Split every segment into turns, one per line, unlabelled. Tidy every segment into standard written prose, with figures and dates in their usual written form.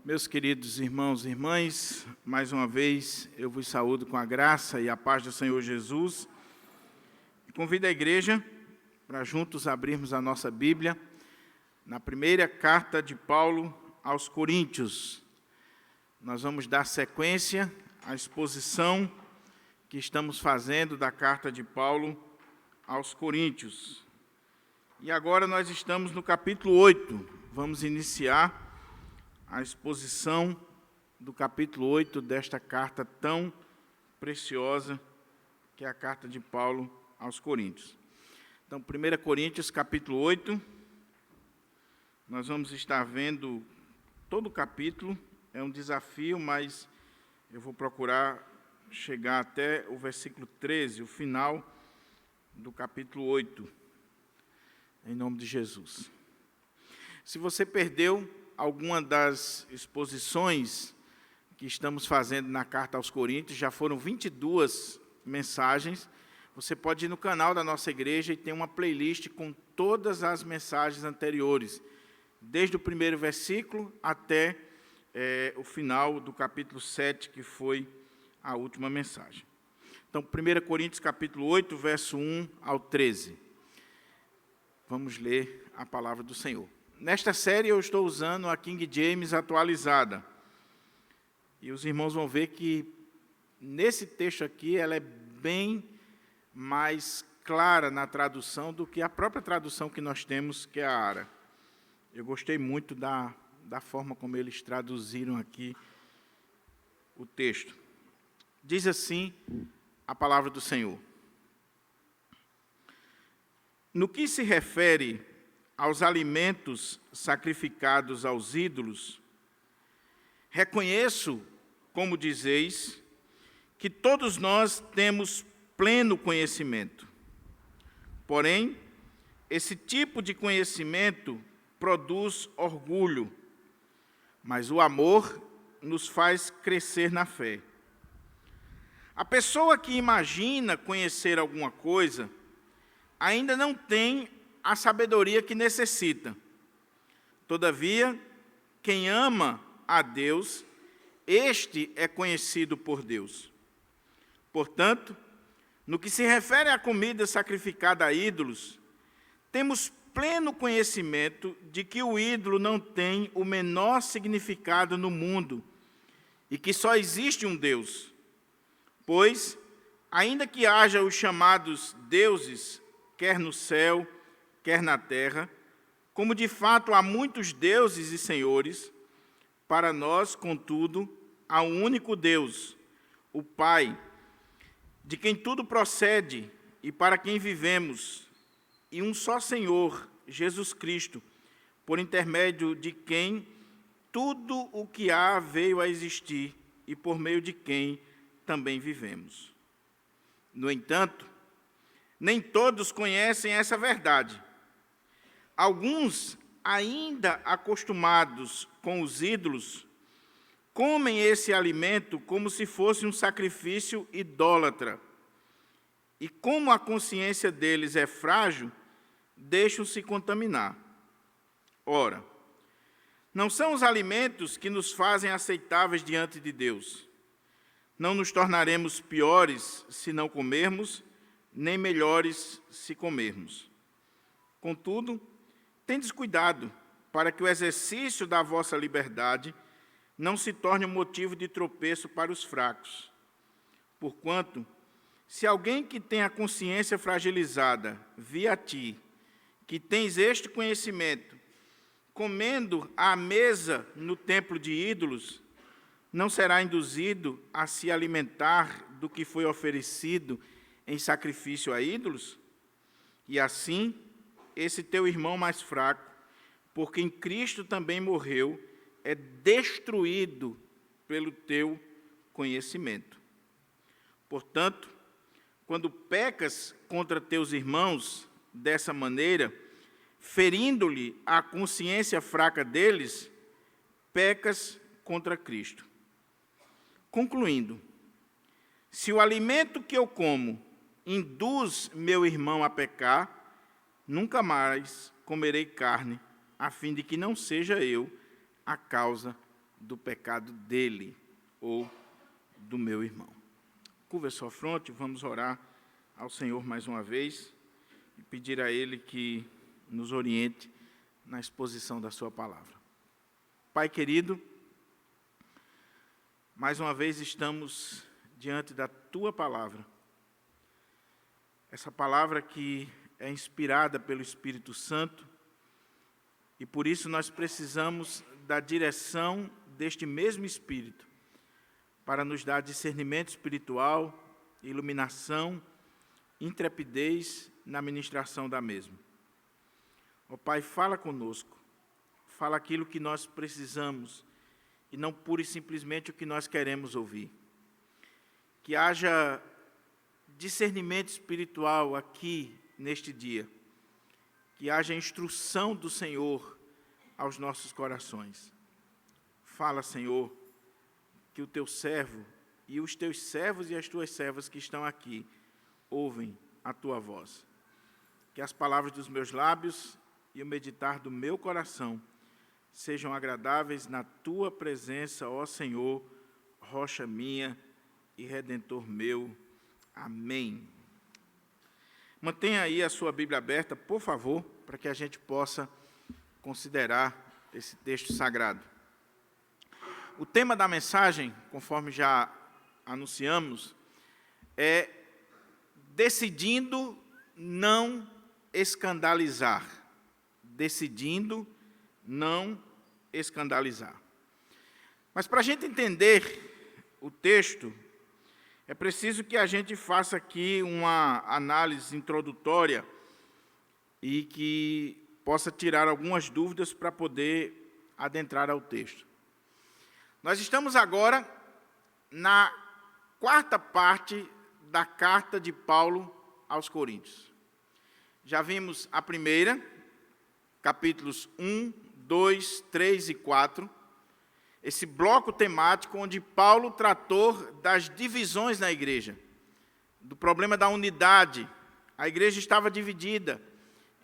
Meus queridos irmãos e irmãs, mais uma vez eu vos saúdo com a graça e a paz do Senhor Jesus. E convido a igreja para juntos abrirmos a nossa Bíblia na primeira carta de Paulo aos Coríntios. Nós vamos dar sequência à exposição que estamos fazendo da carta de Paulo aos Coríntios. E agora nós estamos no capítulo 8. Vamos iniciar a exposição do capítulo 8 desta carta tão preciosa, que é a carta de Paulo aos Coríntios. Então, 1 Coríntios, capítulo 8, nós vamos estar vendo todo o capítulo. É um desafio, mas eu vou procurar chegar até o versículo 13, o final do capítulo 8, em nome de Jesus. Se você perdeu alguma das exposições que estamos fazendo na carta aos Coríntios, já foram 22 mensagens. Você pode ir no canal da nossa igreja e tem uma playlist com todas as mensagens anteriores, desde o primeiro versículo até o final do capítulo 7, que foi a última mensagem. Então, 1 Coríntios, capítulo 8, verso 1 ao 13. Vamos ler a palavra do Senhor. Nesta série eu estou usando a King James atualizada. E os irmãos vão ver que nesse texto aqui ela é bem mais clara na tradução do que a própria tradução que nós temos, que é a ARA. Eu gostei muito da forma como eles traduziram aqui o texto. Diz assim a palavra do Senhor. No que se refere aos alimentos sacrificados aos ídolos, reconheço, como dizeis, que todos nós temos pleno conhecimento. Porém, esse tipo de conhecimento produz orgulho, mas o amor nos faz crescer na fé. A pessoa que imagina conhecer alguma coisa ainda não tem a sabedoria que necessita. Todavia, quem ama a Deus, este é conhecido por Deus. Portanto, no que se refere à comida sacrificada a ídolos, temos pleno conhecimento de que o ídolo não tem o menor significado no mundo e que só existe um Deus. Pois, ainda que haja os chamados deuses, quer no céu, quer na terra, como de fato há muitos deuses e senhores, para nós, contudo, há um único Deus, o Pai, de quem tudo procede e para quem vivemos, e um só Senhor, Jesus Cristo, por intermédio de quem tudo o que há veio a existir e por meio de quem também vivemos. No entanto, nem todos conhecem essa verdade. Alguns, ainda acostumados com os ídolos, comem esse alimento como se fosse um sacrifício idólatra. E como a consciência deles é frágil, deixam-se contaminar. Ora, não são os alimentos que nos fazem aceitáveis diante de Deus. Não nos tornaremos piores se não comermos, nem melhores se comermos. Contudo, tendes cuidado para que o exercício da vossa liberdade não se torne um motivo de tropeço para os fracos. Porquanto, se alguém que tem a consciência fragilizada vir a ti, que tens este conhecimento, comendo à mesa no templo de ídolos, não será induzido a se alimentar do que foi oferecido em sacrifício a ídolos? E assim, esse teu irmão mais fraco, por quem Cristo também morreu, é destruído pelo teu conhecimento. Portanto, quando pecas contra teus irmãos dessa maneira, ferindo-lhe a consciência fraca deles, pecas contra Cristo. Concluindo, se o alimento que eu como induz meu irmão a pecar, nunca mais comerei carne, a fim de que não seja eu a causa do pecado dele ou do meu irmão. Curva a sua fronte, vamos orar ao Senhor mais uma vez e pedir a Ele que nos oriente na exposição da sua palavra. Pai querido, mais uma vez estamos diante da tua palavra. Essa palavra que é inspirada pelo Espírito Santo, e por isso nós precisamos da direção deste mesmo Espírito, para nos dar discernimento espiritual, iluminação, intrepidez na ministração da mesma. Ó Pai, fala conosco, fala aquilo que nós precisamos, e não pura e simplesmente o que nós queremos ouvir. Que haja discernimento espiritual aqui, neste dia. Que haja instrução do Senhor aos nossos corações. Fala, Senhor, que o teu servo e os teus servos e as tuas servas que estão aqui ouvem a tua voz. Que as palavras dos meus lábios e o meditar do meu coração sejam agradáveis na tua presença, ó Senhor, rocha minha e redentor meu. Amém. Mantenha aí a sua Bíblia aberta, por favor, para que a gente possa considerar esse texto sagrado. O tema da mensagem, conforme já anunciamos, é decidindo não escandalizar. Decidindo não escandalizar. Mas para a gente entender o texto, é preciso que a gente faça aqui uma análise introdutória e que possa tirar algumas dúvidas para poder adentrar ao texto. Nós estamos agora na quarta parte da carta de Paulo aos Coríntios. Já vimos a primeira, capítulos 1, 2, 3 e 4, esse bloco temático onde Paulo tratou das divisões na igreja, do problema da unidade. A igreja estava dividida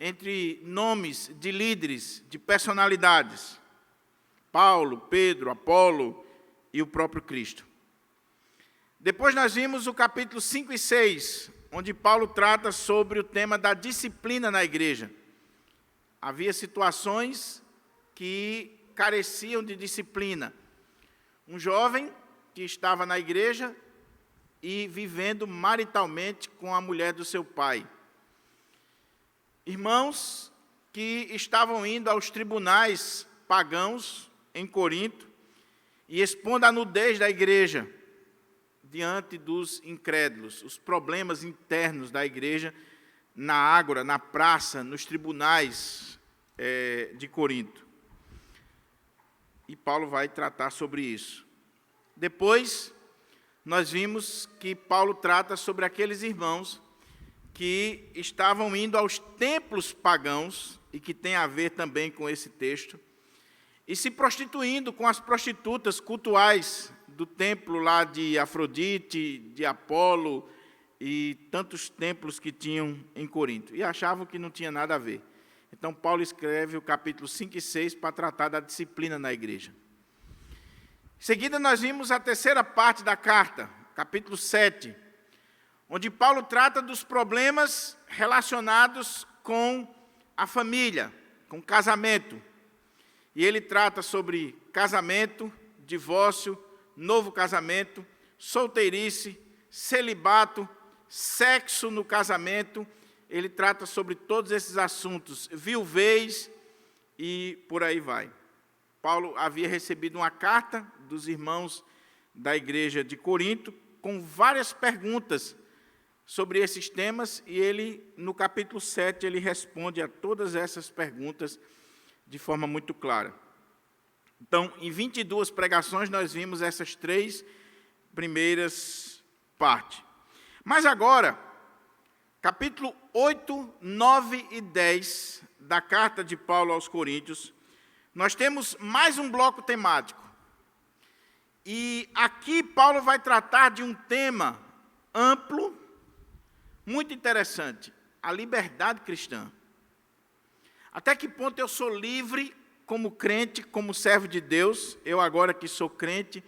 entre nomes de líderes, de personalidades, Paulo, Pedro, Apolo e o próprio Cristo. Depois nós vimos o capítulo 5 e 6, onde Paulo trata sobre o tema da disciplina na igreja. Havia situações que careciam de disciplina. Um jovem que estava na igreja e vivendo maritalmente com a mulher do seu pai. Irmãos que estavam indo aos tribunais pagãos em Corinto e expondo a nudez da igreja diante dos incrédulos, os problemas internos da igreja na ágora, na praça, nos tribunais de Corinto. E Paulo vai tratar sobre isso. Depois, nós vimos que Paulo trata sobre aqueles irmãos que estavam indo aos templos pagãos, e que tem a ver também com esse texto, e se prostituindo com as prostitutas cultuais do templo lá de Afrodite, de Apolo, e tantos templos que tinham em Corinto, e achavam que não tinha nada a ver. Então, Paulo escreve o capítulo 5 e 6 para tratar da disciplina na igreja. Em seguida, nós vimos a terceira parte da carta, capítulo 7, onde Paulo trata dos problemas relacionados com a família, com o casamento. E ele trata sobre casamento, divórcio, novo casamento, solteirice, celibato, sexo no casamento. Ele trata sobre todos esses assuntos, viuvez e por aí vai. Paulo havia recebido uma carta dos irmãos da igreja de Corinto com várias perguntas sobre esses temas, e ele, no capítulo 7, ele responde a todas essas perguntas de forma muito clara. Então, em 22 pregações, nós vimos essas três primeiras partes. Mas agora, capítulo 8, 9 e 10 da carta de Paulo aos Coríntios, nós temos mais um bloco temático. E aqui Paulo vai tratar de um tema amplo, muito interessante, a liberdade cristã. Até que ponto eu sou livre como crente, como servo de Deus, eu agora que sou crente,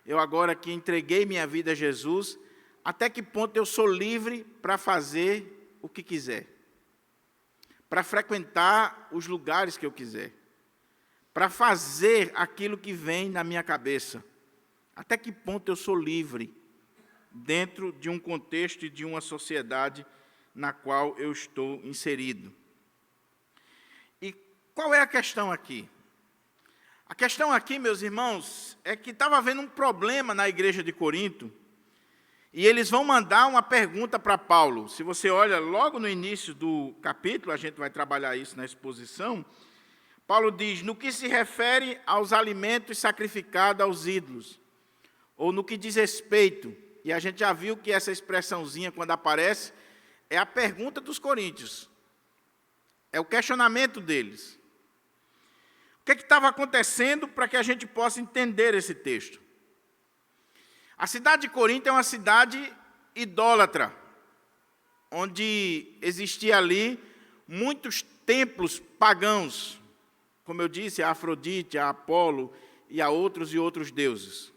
eu agora que entreguei minha vida a Jesus, até que ponto eu sou livre para fazer o que quiser, para frequentar os lugares que eu quiser, para fazer aquilo que vem na minha cabeça. Até que ponto eu sou livre dentro de um contexto e de uma sociedade na qual eu estou inserido. E qual é a questão aqui? A questão aqui, meus irmãos, é que estava havendo um problema na igreja de Corinto, e eles vão mandar uma pergunta para Paulo. Se você olha logo no início do capítulo, a gente vai trabalhar isso na exposição, Paulo diz, no que se refere aos alimentos sacrificados aos ídolos, ou no que diz respeito, e a gente já viu que essa expressãozinha, quando aparece, é a pergunta dos coríntios, é o questionamento deles. O que estava acontecendo para que a gente possa entender esse texto? A cidade de Corinto é uma cidade idólatra, onde existia ali muitos templos pagãos, como eu disse, a Afrodite, a Apolo e a outros deuses.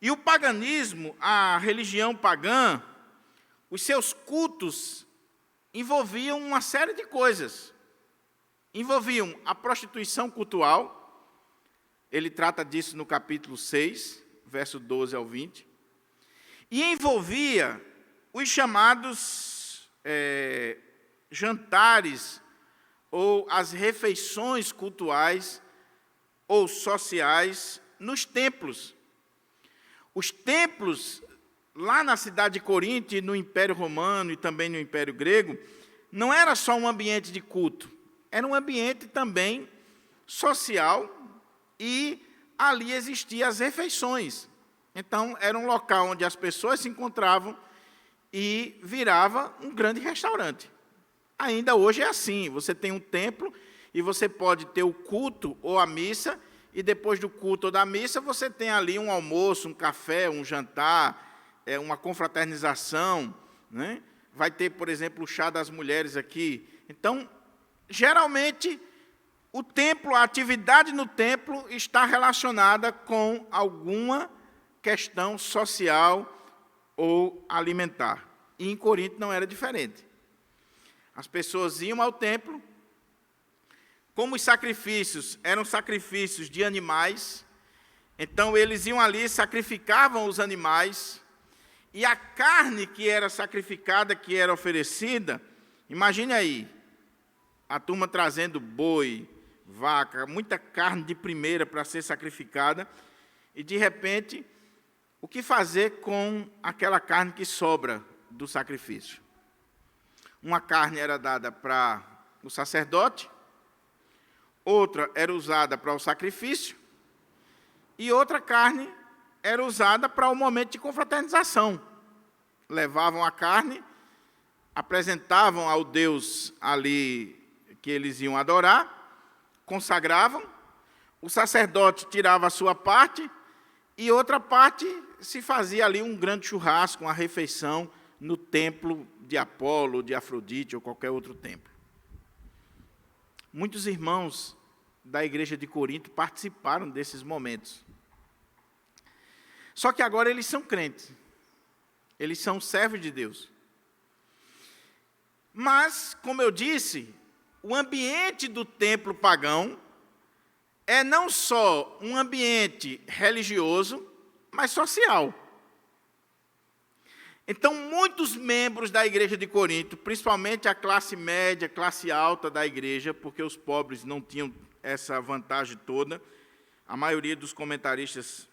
E o paganismo, a religião pagã, os seus cultos envolviam uma série de coisas. Envolviam a prostituição cultural, ele trata disso no capítulo 6, verso 12 ao 20, e envolvia os chamados jantares, ou as refeições cultuais ou sociais nos templos. Os templos, lá na cidade de Corinto, no Império Romano e também no Império Grego, não era só um ambiente de culto, era um ambiente também social, e ali existiam as refeições. Então, era um local onde as pessoas se encontravam e virava um grande restaurante. Ainda hoje é assim, você tem um templo e você pode ter o culto ou a missa, e depois do culto ou da missa você tem ali um almoço, um café, um jantar, uma confraternização, né? Vai ter, por exemplo, o chá das mulheres aqui. Então, geralmente, o templo, a atividade no templo está relacionada com alguma questão social ou alimentar. E em Corinto não era diferente. As pessoas iam ao templo, como os sacrifícios eram sacrifícios de animais, então eles iam ali, sacrificavam os animais, e a carne que era sacrificada, que era oferecida, imagine aí, a turma trazendo boi, vaca, muita carne de primeira para ser sacrificada, e de repente, o que fazer com aquela carne que sobra do sacrifício? Uma carne era dada para o sacerdote, outra era usada para o sacrifício, e outra carne era usada para o momento de confraternização. Levavam a carne, apresentavam ao Deus ali que eles iam adorar, consagravam, o sacerdote tirava a sua parte, e outra parte se fazia ali um grande churrasco, uma refeição no templo de Apolo, de Afrodite ou qualquer outro templo. Muitos irmãos da igreja de Corinto participaram desses momentos. Só que agora eles são crentes. Eles são servos de Deus. Mas, como eu disse, o ambiente do templo pagão é não só um ambiente religioso, mas social. Então, muitos membros da igreja de Corinto, principalmente a classe média, classe alta da igreja, porque os pobres não tinham essa vantagem toda, a maioria dos comentaristas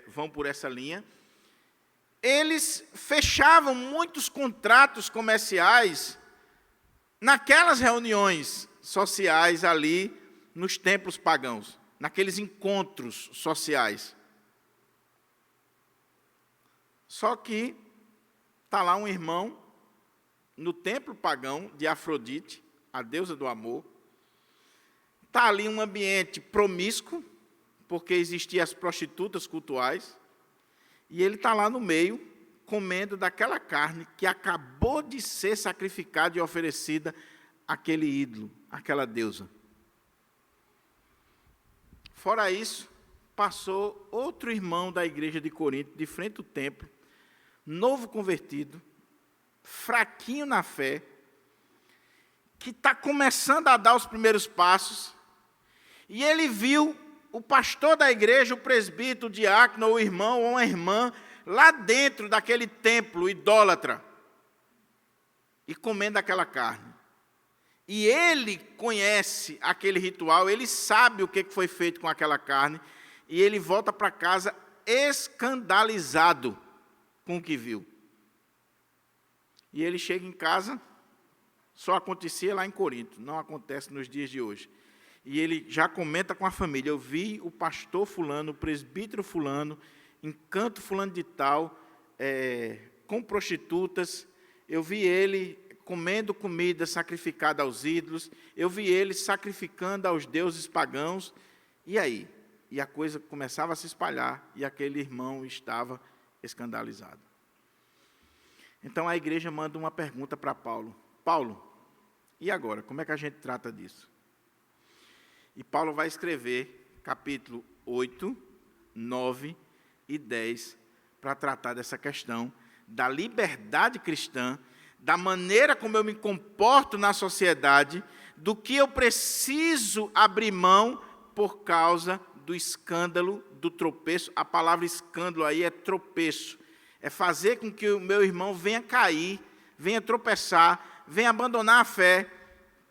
vão por essa linha, eles fechavam muitos contratos comerciais naquelas reuniões sociais ali nos templos pagãos, naqueles encontros sociais. Só que está lá um irmão no templo pagão de Afrodite, a deusa do amor. Está ali um ambiente promíscuo, porque existiam as prostitutas cultuais, e ele está lá no meio, comendo daquela carne que acabou de ser sacrificada e oferecida àquele ídolo, àquela deusa. Fora isso, passou outro irmão da igreja de Corinto, de frente ao templo, novo convertido, fraquinho na fé, que está começando a dar os primeiros passos, e ele viu o pastor da igreja, o presbítero, o diácono, ou o irmão, ou uma irmã, lá dentro daquele templo idólatra, e comendo aquela carne. E ele conhece aquele ritual, ele sabe o que foi feito com aquela carne, e ele volta para casa escandalizado com o que viu. E ele chega em casa, só acontecia lá em Corinto, não acontece nos dias de hoje. E ele já comenta com a família: eu vi o pastor fulano, o presbítero fulano, em canto fulano de tal, com prostitutas, eu vi ele comendo comida sacrificada aos ídolos, eu vi ele sacrificando aos deuses pagãos, e aí? E a coisa começava a se espalhar, e aquele irmão estava escandalizado. Então a igreja manda uma pergunta para Paulo: Paulo, e agora? Como é que a gente trata disso? E Paulo vai escrever capítulo 8, 9 e 10 para tratar dessa questão da liberdade cristã, da maneira como eu me comporto na sociedade, do que eu preciso abrir mão por causa do escândalo, do tropeço. A palavra escândalo aí é tropeço. É fazer com que o meu irmão venha cair, venha tropeçar, venha abandonar a fé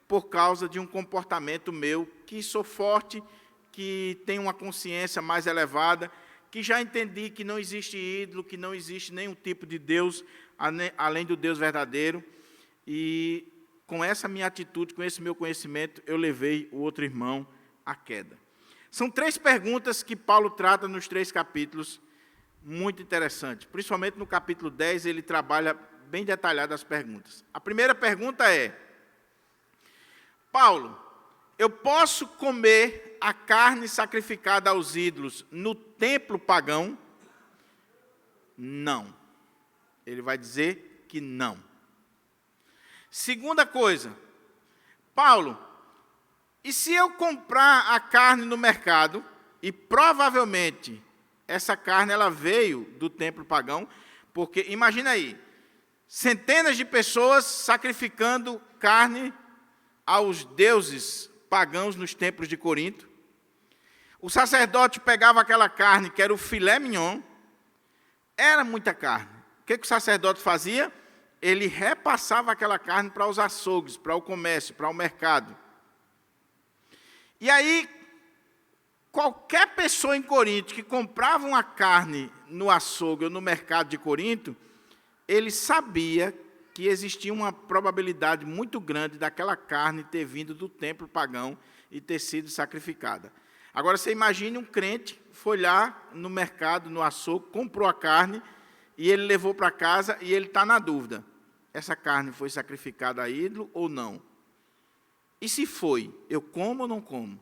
por causa de um comportamento meu, que sou forte, que tenho uma consciência mais elevada, que já entendi que não existe ídolo, que não existe nenhum tipo de Deus, além do Deus verdadeiro, e com essa minha atitude, com esse meu conhecimento, eu levei o outro irmão à queda. São 3 perguntas que Paulo trata nos 3 capítulos, muito interessante. Principalmente no capítulo 10, ele trabalha bem detalhado as perguntas. A primeira pergunta é: Paulo, eu posso comer a carne sacrificada aos ídolos no templo pagão? Não. Ele vai dizer que não. Segunda coisa: Paulo, e se eu comprar a carne no mercado, e provavelmente essa carne ela veio do templo pagão, porque imagina aí, centenas de pessoas sacrificando carne aos deuses pagãos nos templos de Corinto. O sacerdote pegava aquela carne, que era o filé mignon, era muita carne. O que o sacerdote fazia? Ele repassava aquela carne para os açougues, para o comércio, para o mercado. E aí, qualquer pessoa em Corinto que comprava uma carne no açougue ou no mercado de Corinto, ele sabia que existia uma probabilidade muito grande daquela carne ter vindo do templo pagão e ter sido sacrificada. Agora, você imagine um crente, foi lá no mercado, no açougue, comprou a carne, e ele levou para casa, e ele está na dúvida: essa carne foi sacrificada a ídolo ou não? E se foi, eu como ou não como?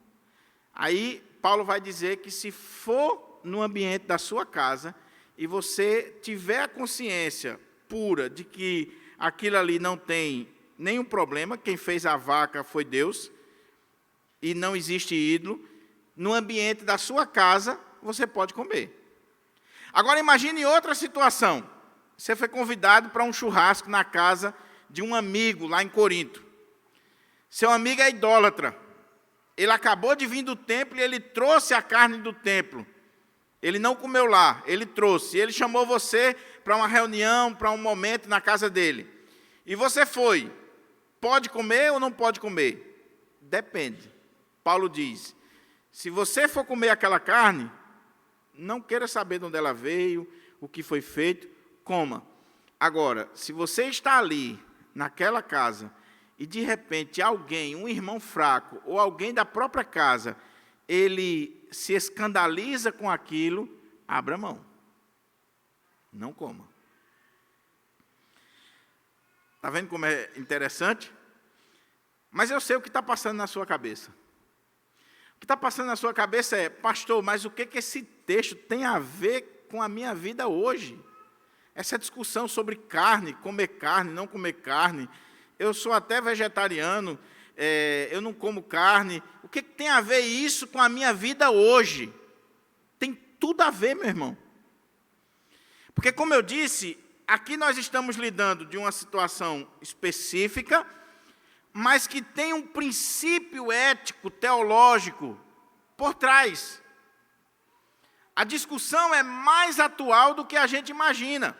Aí, Paulo vai dizer que se for no ambiente da sua casa, e você tiver a consciência pura de que aquilo ali não tem nenhum problema, quem fez a vaca foi Deus, e não existe ídolo, no ambiente da sua casa, você pode comer. Agora, imagine outra situação. Você foi convidado para um churrasco na casa de um amigo lá em Corinto. Seu amigo é idólatra. Ele acabou de vir do templo e ele trouxe a carne do templo. Ele não comeu lá, ele trouxe. Ele chamou você para uma reunião, para um momento na casa dele. E você foi. Pode comer ou não pode comer? Depende. Paulo diz: se você for comer aquela carne, não queira saber de onde ela veio, o que foi feito, coma. Agora, se você está ali, naquela casa, e de repente alguém, um irmão fraco, ou alguém da própria casa, ele se escandaliza com aquilo, abra mão. Não coma. Está vendo como é interessante? Mas eu sei o que está passando na sua cabeça. O que está passando na sua cabeça é: pastor, mas o que esse texto tem a ver com a minha vida hoje? Essa discussão sobre carne, comer carne, não comer carne. Eu sou até vegetariano, eu não como carne. O que tem a ver isso com a minha vida hoje? Tem tudo a ver, meu irmão. Porque, como eu disse, aqui nós estamos lidando de uma situação específica, mas que tem um princípio ético, teológico, por trás. A discussão é mais atual do que a gente imagina.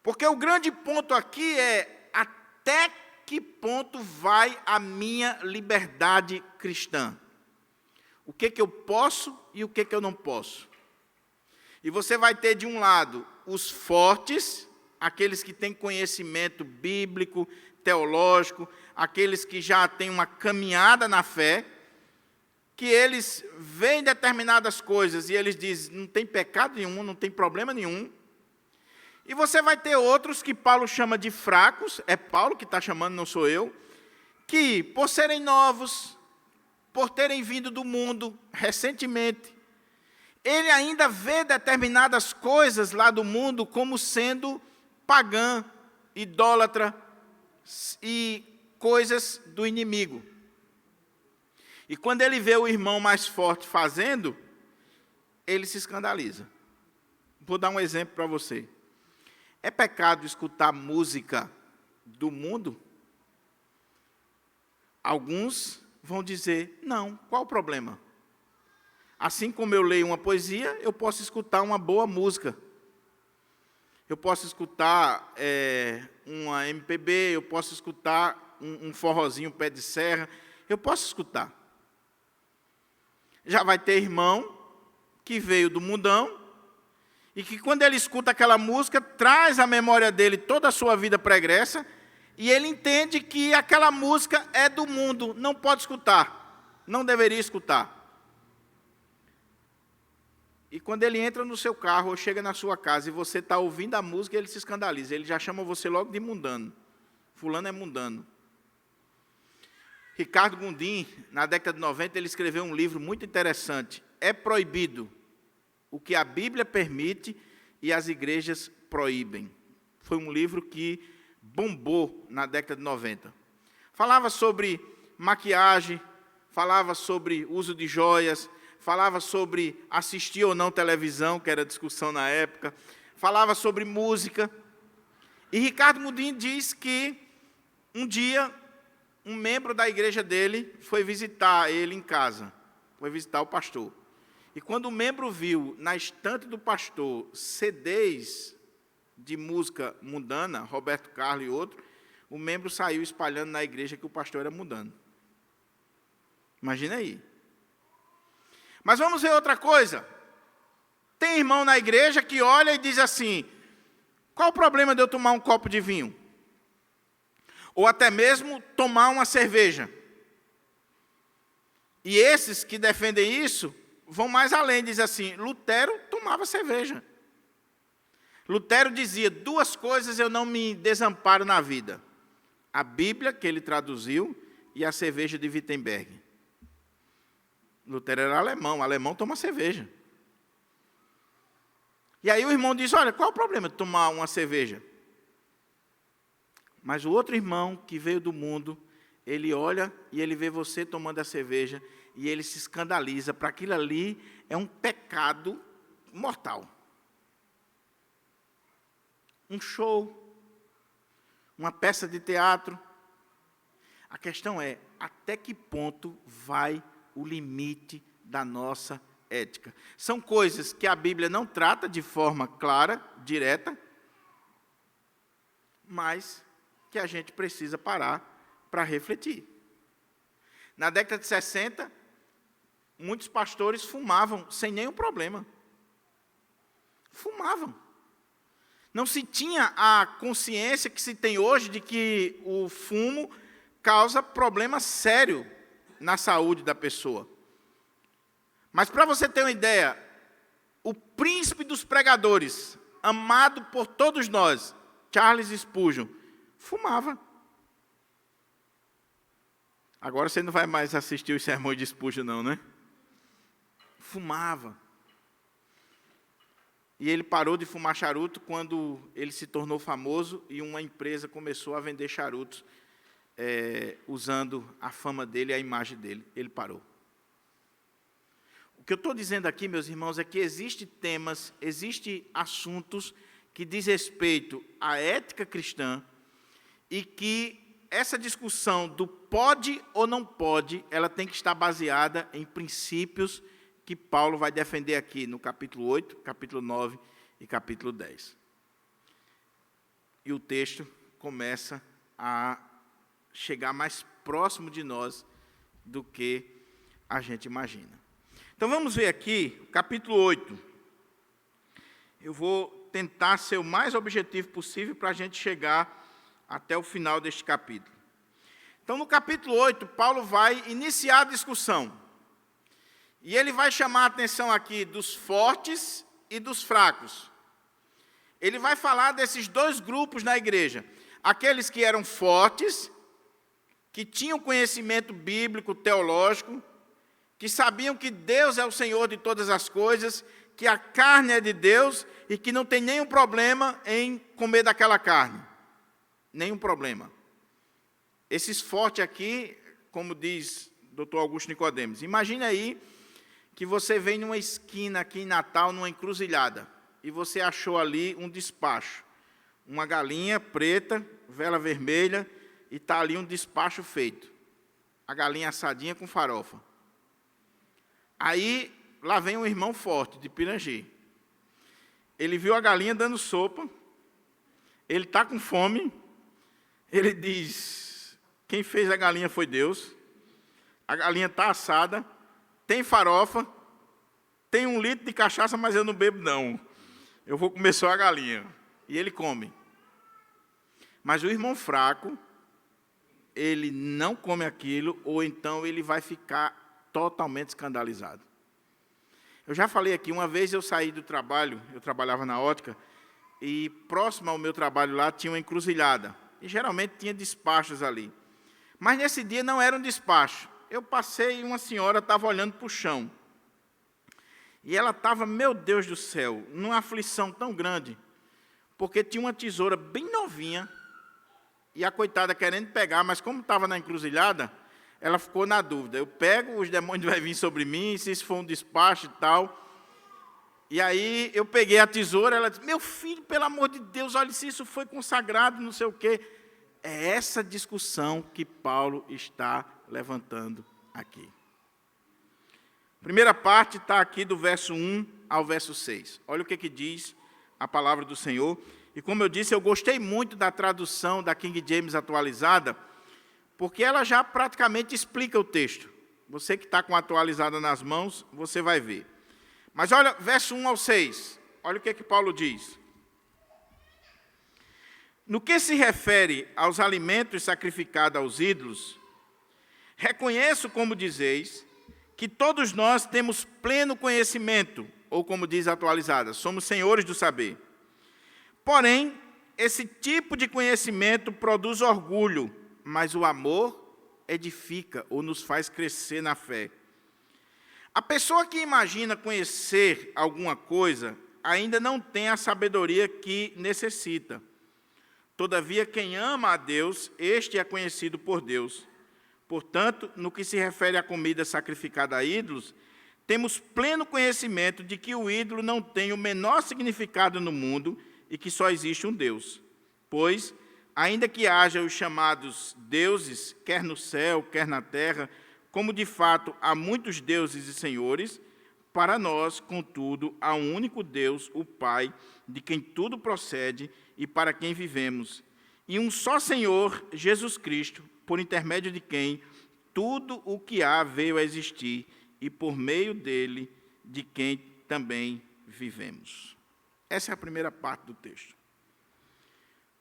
Porque o grande ponto aqui é até que ponto vai a minha liberdade cristã. O que eu posso e o que eu não posso. E você vai ter de um lado os fortes, aqueles que têm conhecimento bíblico, teológico, aqueles que já têm uma caminhada na fé, que eles veem determinadas coisas e eles dizem, não tem pecado nenhum, não tem problema nenhum. E você vai ter outros que Paulo chama de fracos, é Paulo que está chamando, não sou eu, que por serem novos, por terem vindo do mundo recentemente, ele ainda vê determinadas coisas lá do mundo como sendo pagã, idólatra e coisas do inimigo. E quando ele vê o irmão mais forte fazendo, ele se escandaliza. Vou dar um exemplo para você. É pecado escutar música do mundo? Alguns vão dizer, não, qual o problema? Assim como eu leio uma poesia, eu posso escutar uma boa música. Eu posso escutar uma MPB, eu posso escutar um forrozinho pé de serra, eu posso escutar. Já vai ter irmão que veio do mundão, e que quando ele escuta aquela música, traz à memória dele toda a sua vida pregressa, e ele entende que aquela música é do mundo, não pode escutar, não deveria escutar. E quando ele entra no seu carro ou chega na sua casa e você está ouvindo a música, ele se escandaliza, ele já chama você logo de mundano. Fulano é mundano. Ricardo Gondim, na década de 90, ele escreveu um livro muito interessante, É Proibido o que a Bíblia permite e as igrejas proíbem. Foi um livro que bombou na década de 90. Falava sobre maquiagem, falava sobre uso de joias, falava sobre assistir ou não televisão, que era discussão na época, falava sobre música. E Ricardo Gondim diz que um dia um membro da igreja dele foi visitar ele em casa, foi visitar o pastor. E quando o membro viu na estante do pastor CDs de música mundana, Roberto Carlos e outro, o membro saiu espalhando na igreja que o pastor era mundano. Imagina aí. Mas vamos ver outra coisa. Tem irmão na igreja que olha e diz assim, qual o problema de eu tomar um copo de vinho? Ou até mesmo tomar uma cerveja. E esses que defendem isso, vão mais além, diz assim, Lutero tomava cerveja. Lutero dizia, duas coisas eu não me desamparo na vida. A Bíblia, que ele traduziu, e a cerveja de Wittenberg. Lutero era alemão toma cerveja. E aí o irmão diz, olha, qual é o problema de tomar uma cerveja? Mas o outro irmão que veio do mundo, ele olha e ele vê você tomando a cerveja e ele se escandaliza, para aquilo ali é um pecado mortal. Um show, uma peça de teatro. A questão é, até que ponto vai o limite da nossa ética? São coisas que a Bíblia não trata de forma clara, direta, mas que a gente precisa parar para refletir. Na década de 60, muitos pastores fumavam sem nenhum problema. Fumavam. Não se tinha a consciência que se tem hoje de que o fumo causa problema sério na saúde da pessoa. Mas para você ter uma ideia, o príncipe dos pregadores, amado por todos nós, Charles Spurgeon, fumava. Agora você não vai mais assistir os sermões de Spurgeon, não, né? Fumava. E ele parou de fumar charuto quando ele se tornou famoso e uma empresa começou a vender charutos usando a fama dele e a imagem dele. Ele parou. O que eu estou dizendo aqui, meus irmãos, é que existem temas, existem assuntos que diz respeito à ética cristã e que essa discussão do pode ou não pode, ela tem que estar baseada em princípios que Paulo vai defender aqui no capítulo 8, capítulo 9 e capítulo 10. E o texto começa a chegar mais próximo de nós do que a gente imagina. Então vamos ver aqui, capítulo 8. Eu vou tentar ser o mais objetivo possível para a gente chegar até o final deste capítulo. Então, no capítulo 8, Paulo vai iniciar a discussão. E ele vai chamar a atenção aqui dos fortes e dos fracos. Ele vai falar desses dois grupos na igreja. Aqueles que eram fortes, que tinham conhecimento bíblico, teológico, que sabiam que Deus é o Senhor de todas as coisas, que a carne é de Deus e que não tem nenhum problema em comer daquela carne. Nenhum problema. Esses fortes aqui, como diz Dr. Augusto Nicodemos, imagine aí que você vem numa esquina aqui em Natal, numa encruzilhada, e você achou ali um despacho. Uma galinha preta, vela vermelha, e está ali um despacho feito. A galinha assadinha com farofa. Aí, lá vem um irmão forte, de Pirangi. Ele viu a galinha dando sopa, ele está com fome, ele diz, quem fez a galinha foi Deus, a galinha está assada, tem farofa, tem 1 litro de cachaça, mas eu não bebo não, eu vou comer só a galinha. E ele come. Mas o irmão fraco, ele não come aquilo, ou então ele vai ficar totalmente escandalizado. Eu já falei aqui, uma vez eu saí do trabalho, eu trabalhava na ótica, e próximo ao meu trabalho lá tinha uma encruzilhada. E geralmente tinha despachos ali. Mas nesse dia não era um despacho. Eu passei e uma senhora estava olhando para o chão. E ela estava, meu Deus do céu, numa aflição tão grande, porque tinha uma tesoura bem novinha, e a coitada querendo pegar, mas como estava na encruzilhada, ela ficou na dúvida. Eu pego, os demônios vão vir sobre mim, se isso for um despacho e tal. E aí eu peguei a tesoura, ela disse, meu filho, pelo amor de Deus, olha se isso foi consagrado, não sei o quê. É essa discussão que Paulo está levantando aqui. Primeira parte está aqui do verso 1 ao verso 6. Olha o que diz a palavra do Senhor. E como eu disse, eu gostei muito da tradução da King James atualizada, porque ela já praticamente explica o texto. Você que está com a atualizada nas mãos, você vai ver. Mas olha, verso 1 ao 6, olha o que Paulo diz. No que se refere aos alimentos sacrificados aos ídolos, reconheço, como dizeis, que todos nós temos pleno conhecimento, ou como diz a atualizada, somos senhores do saber. Porém, esse tipo de conhecimento produz orgulho, mas o amor edifica ou nos faz crescer na fé. A pessoa que imagina conhecer alguma coisa ainda não tem a sabedoria que necessita. Todavia, quem ama a Deus, este é conhecido por Deus. Portanto, no que se refere à comida sacrificada a ídolos, temos pleno conhecimento de que o ídolo não tem o menor significado no mundo e que só existe um Deus. Pois, ainda que haja os chamados deuses, quer no céu, quer na terra, como de fato há muitos deuses e senhores, para nós, contudo, há um único Deus, o Pai, de quem tudo procede e para quem vivemos, e um só Senhor, Jesus Cristo, por intermédio de quem tudo o que há veio a existir, e por meio dele, de quem também vivemos. Essa é a primeira parte do texto.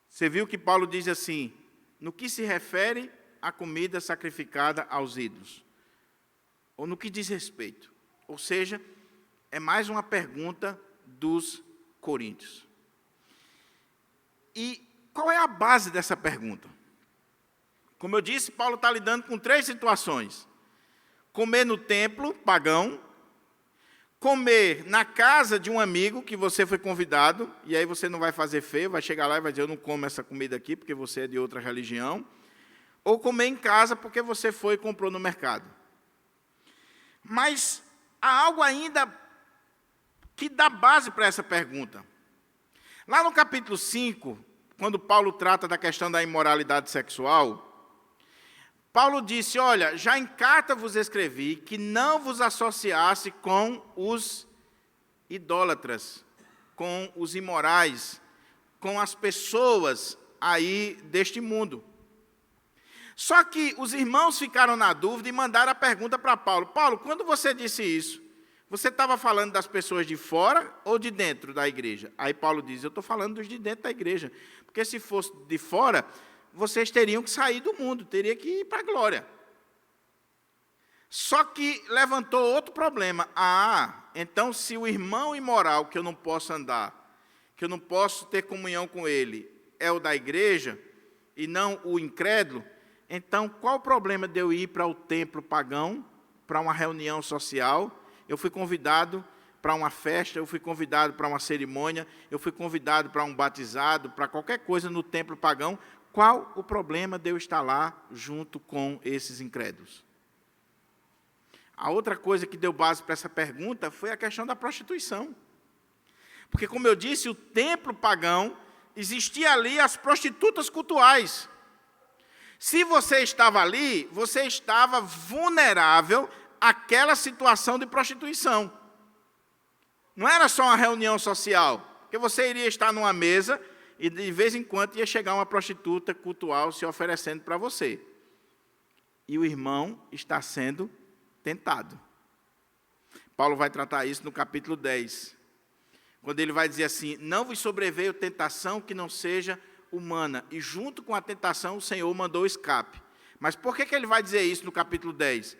Você viu que Paulo diz assim, no que se refere à comida sacrificada aos ídolos, ou no que diz respeito. Ou seja, é mais uma pergunta dos coríntios. E qual é a base dessa pergunta? Como eu disse, Paulo está lidando com 3 situações. Comer no templo pagão, comer na casa de um amigo que você foi convidado, e aí você não vai fazer feio, vai chegar lá e vai dizer, eu não como essa comida aqui porque você é de outra religião. ou comer em casa porque você foi e comprou no mercado. Mas há algo ainda que dá base para essa pergunta. Lá no capítulo 5, quando Paulo trata da questão da imoralidade sexual, Paulo disse, olha, já em carta vos escrevi que não vos associasse com os idólatras, com os imorais, com as pessoas aí deste mundo. Só que os irmãos ficaram na dúvida e mandaram a pergunta para Paulo. Paulo, quando você disse isso, você estava falando das pessoas de fora ou de dentro da igreja? Aí Paulo diz, eu estou falando dos de dentro da igreja. Porque se fosse de fora, vocês teriam que sair do mundo, teria que ir para a glória. Só que levantou outro problema. Então se o irmão imoral que eu não posso andar, que eu não posso ter comunhão com ele, é o da igreja e não o incrédulo, então qual o problema de eu ir para o templo pagão, para uma reunião social? Eu fui convidado para uma festa, eu fui convidado para uma cerimônia, eu fui convidado para um batizado, para qualquer coisa no templo pagão. Qual o problema de eu estar lá junto com esses incrédulos? A outra coisa que deu base para essa pergunta foi a questão da prostituição. Porque, como eu disse, o templo pagão, existia ali as prostitutas cultuais. Se você estava ali, você estava vulnerável àquela situação de prostituição. Não era só uma reunião social, porque você iria estar numa mesa e de vez em quando ia chegar uma prostituta cultual se oferecendo para você. E o irmão está sendo tentado. Paulo vai tratar isso no capítulo 10, quando ele vai dizer assim, não vos sobreveio tentação que não seja humana, e junto com a tentação o Senhor mandou escape. Mas por que ele vai dizer isso no capítulo 10?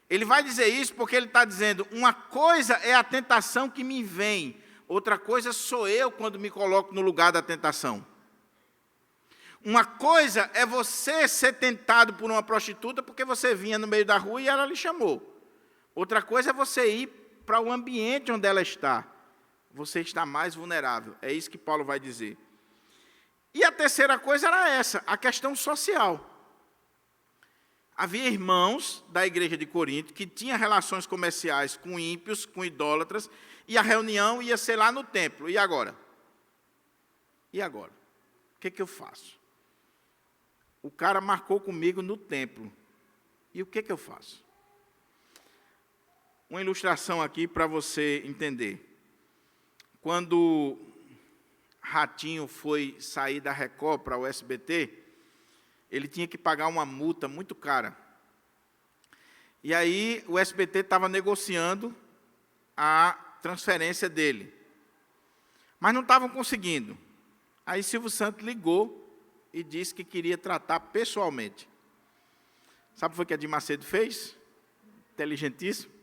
Ele vai dizer isso porque ele está dizendo, uma coisa é a tentação que me vem, outra coisa sou eu quando me coloco no lugar da tentação. Uma coisa é você ser tentado por uma prostituta porque você vinha no meio da rua e ela lhe chamou. Outra coisa é você ir para o ambiente onde ela está. Você está mais vulnerável. É isso que Paulo vai dizer. E a terceira coisa era essa, a questão social. Havia irmãos da igreja de Corinto que tinham relações comerciais com ímpios, com idólatras, e a reunião ia ser lá no templo. E agora? E agora? O que eu faço? O cara marcou comigo no templo. E o que eu faço? Uma ilustração aqui para você entender. Quando Ratinho foi sair da Record para o SBT, ele tinha que pagar uma multa muito cara. E aí o SBT estava negociando a transferência dele. Mas não estavam conseguindo. Aí Silvio Santos ligou e disse que queria tratar pessoalmente. Sabe o que foi que a Edir Macedo fez? Inteligentíssimo.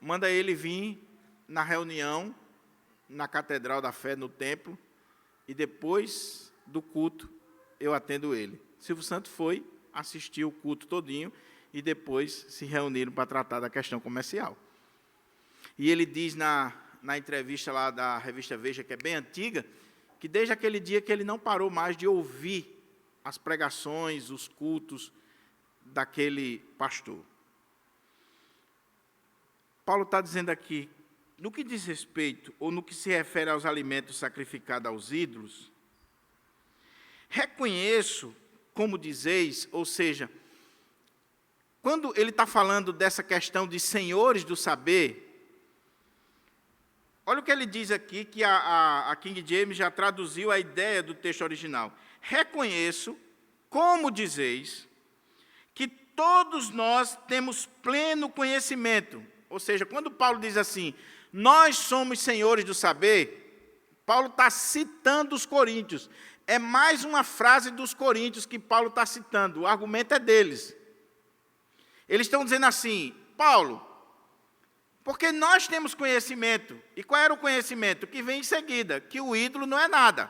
Manda ele vir na reunião, na Catedral da Fé, no templo, e depois do culto, eu atendo ele. Silvio Santos foi, assistiu o culto todinho, e depois se reuniram para tratar da questão comercial. E ele diz na entrevista lá da revista Veja, que é bem antiga, que desde aquele dia que ele não parou mais de ouvir as pregações, os cultos daquele pastor. Paulo está dizendo aqui, no que diz respeito, ou no que se refere aos alimentos sacrificados aos ídolos, reconheço, como dizeis, ou seja, quando ele está falando dessa questão de senhores do saber, olha o que ele diz aqui, que a King James já traduziu a ideia do texto original. Reconheço, como dizeis, que todos nós temos pleno conhecimento. Ou seja, quando Paulo diz assim, nós somos senhores do saber, Paulo está citando os coríntios. É mais uma frase dos coríntios que Paulo está citando, o argumento é deles. Eles estão dizendo assim, Paulo, porque nós temos conhecimento. E qual era o conhecimento? Que vem em seguida, que o ídolo não é nada.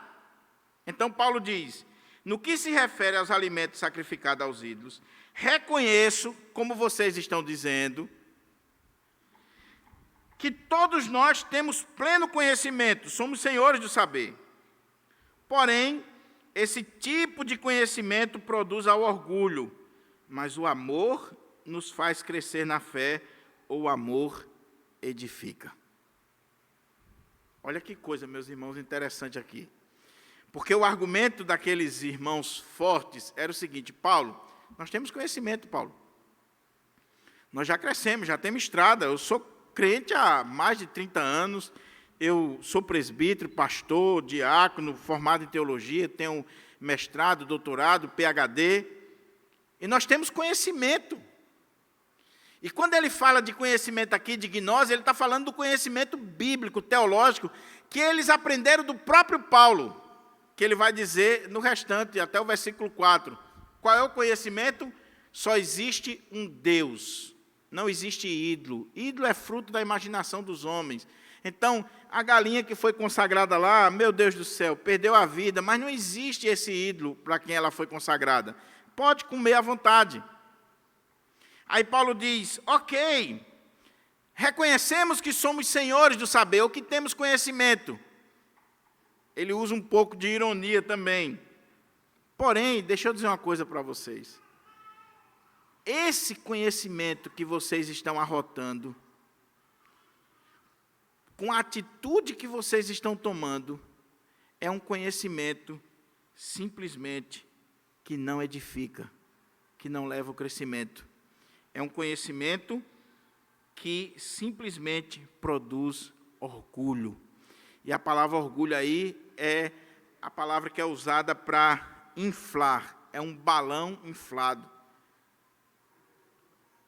Então Paulo diz, no que se refere aos alimentos sacrificados aos ídolos, reconheço, como vocês estão dizendo, que todos nós temos pleno conhecimento, somos senhores do saber. Porém, esse tipo de conhecimento produz ao orgulho, mas o amor nos faz crescer na fé, ou o amor edifica. Olha que coisa, meus irmãos, interessante aqui. Porque o argumento daqueles irmãos fortes era o seguinte: Paulo, nós temos conhecimento, Paulo. Nós já crescemos, já temos estrada. Eu sou crente há mais de 30 anos. Eu sou presbítero, pastor, diácono, formado em teologia, tenho mestrado, doutorado, PhD. E nós temos conhecimento. E quando ele fala de conhecimento aqui, de gnose, ele está falando do conhecimento bíblico, teológico, que eles aprenderam do próprio Paulo, que ele vai dizer no restante, até o versículo 4. Qual é o conhecimento? Só existe um Deus, não existe ídolo. Ídolo é fruto da imaginação dos homens. Então, a galinha que foi consagrada lá, meu Deus do céu, perdeu a vida, mas não existe esse ídolo para quem ela foi consagrada. Pode comer à vontade. Aí Paulo diz, ok, reconhecemos que somos senhores do saber, ou que temos conhecimento. Ele usa um pouco de ironia também. Porém, deixa eu dizer uma coisa para vocês. Esse conhecimento que vocês estão arrotando, com a atitude que vocês estão tomando, é um conhecimento simplesmente que não edifica, que não leva ao crescimento. É um conhecimento que simplesmente produz orgulho. E a palavra orgulho aí é a palavra que é usada para inflar. É um balão inflado.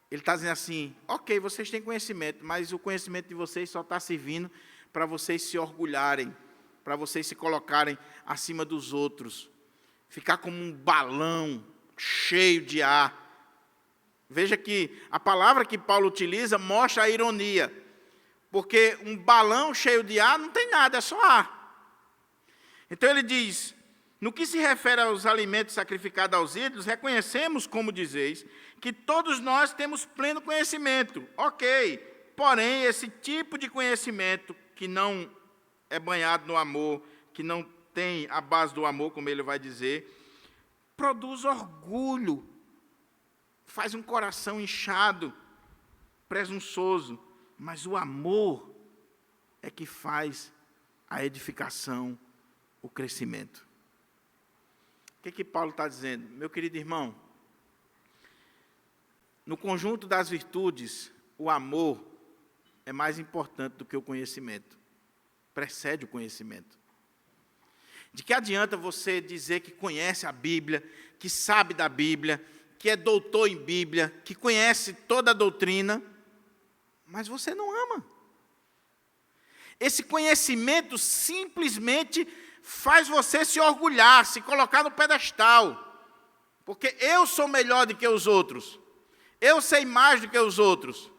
Ele está dizendo assim, ok, vocês têm conhecimento, mas o conhecimento de vocês só está servindo para vocês se orgulharem, para vocês se colocarem acima dos outros, ficar como um balão cheio de ar. Veja que a palavra que Paulo utiliza mostra a ironia, porque um balão cheio de ar não tem nada, é só ar. Então ele diz, no que se refere aos alimentos sacrificados aos ídolos, reconhecemos, como dizeis, que todos nós temos pleno conhecimento. Ok, porém, esse tipo de conhecimento que não é banhado no amor, que não tem a base do amor, como ele vai dizer, produz orgulho, faz um coração inchado, presunçoso, mas o amor é que faz a edificação, o crescimento. O que Paulo está dizendo? Meu querido irmão, no conjunto das virtudes, o amor é mais importante do que o conhecimento, precede o conhecimento. De que adianta você dizer que conhece a Bíblia, que sabe da Bíblia, que é doutor em Bíblia, que conhece toda a doutrina, mas você não ama. Esse conhecimento simplesmente faz você se orgulhar, se colocar no pedestal, porque eu sou melhor do que os outros, eu sei mais do que os outros.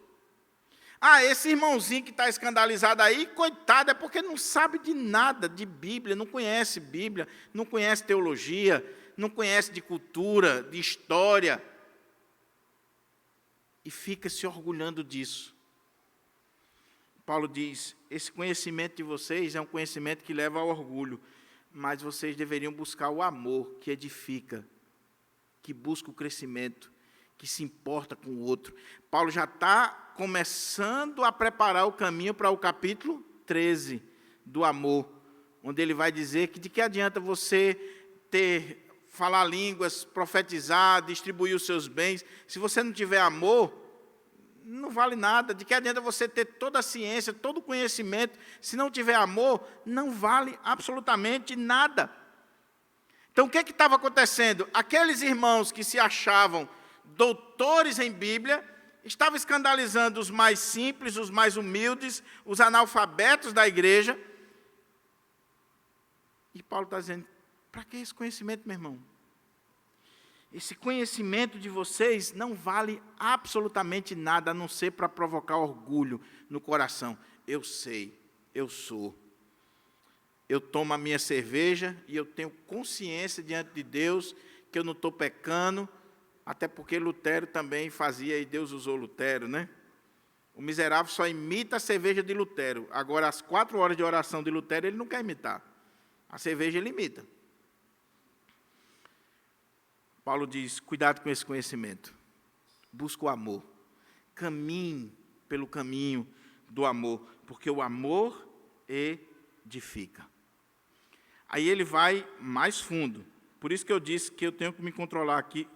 Ah, esse irmãozinho que está escandalizado aí, coitado, é porque não sabe de nada de Bíblia, não conhece Bíblia, não conhece teologia, não conhece de cultura, de história, e fica se orgulhando disso. Paulo diz, esse conhecimento de vocês é um conhecimento que leva ao orgulho, mas vocês deveriam buscar o amor que edifica, que busca o crescimento, que se importa com o outro. Paulo já está começando a preparar o caminho para o capítulo 13 do amor, onde ele vai dizer que de que adianta você falar línguas, profetizar, distribuir os seus bens, se você não tiver amor, não vale nada. De que adianta você ter toda a ciência, todo o conhecimento, se não tiver amor, não vale absolutamente nada. Então, o que estava acontecendo? Aqueles irmãos que se achavam doutores em Bíblia, estavam escandalizando os mais simples, os mais humildes, os analfabetos da igreja. E Paulo está dizendo, para que esse conhecimento, meu irmão? Esse conhecimento de vocês não vale absolutamente nada, a não ser para provocar orgulho no coração. Eu sei, eu sou. Eu tomo a minha cerveja e eu tenho consciência diante de Deus que eu não estou pecando, até porque Lutero também fazia, e Deus usou Lutero, né? O miserável só imita a cerveja de Lutero. Agora, as 4 horas de oração de Lutero, ele não quer imitar. A cerveja ele imita. Paulo diz, cuidado com esse conhecimento. Busca o amor. Caminhe pelo caminho do amor, porque o amor edifica. Aí ele vai mais fundo. Por isso que eu disse que eu tenho que me controlar aqui,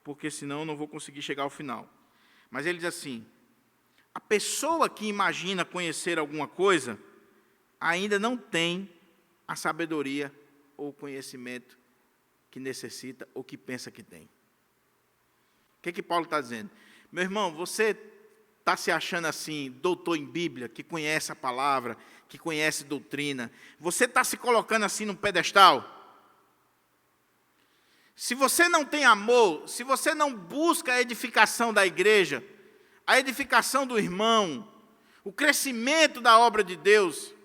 porque senão eu não vou conseguir chegar ao final. Mas ele diz assim, a pessoa que imagina conhecer alguma coisa, ainda não tem a sabedoria ou o conhecimento que necessita ou que pensa que tem. O que Paulo está dizendo? Meu irmão, você está se achando assim, doutor em Bíblia, que conhece a palavra, que conhece doutrina. Você está se colocando assim num pedestal? Se você não tem amor, se você não busca a edificação da igreja, a edificação do irmão, o crescimento da obra de Deus,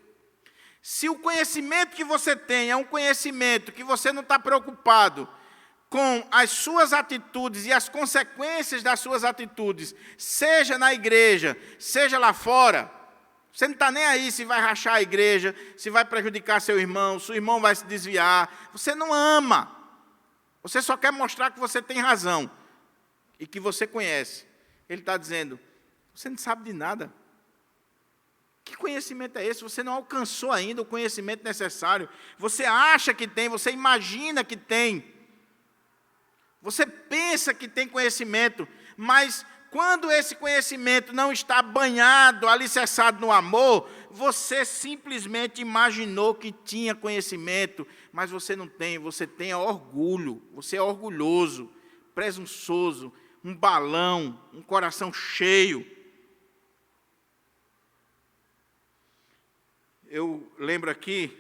se o conhecimento que você tem é um conhecimento que você não está preocupado com as suas atitudes e as consequências das suas atitudes, seja na igreja, seja lá fora, você não está nem aí se vai rachar a igreja, se vai prejudicar seu irmão vai se desviar, você não ama, você só quer mostrar que você tem razão e que você conhece. Ele está dizendo, você não sabe de nada. Que conhecimento é esse? Você não alcançou ainda o conhecimento necessário. Você acha que tem, você imagina que tem. Você pensa que tem conhecimento, mas quando esse conhecimento não está banhado, alicerçado no amor, você simplesmente imaginou que tinha conhecimento, mas você não tem, você tem orgulho, você é orgulhoso, presunçoso, um balão, um coração cheio. Eu lembro aqui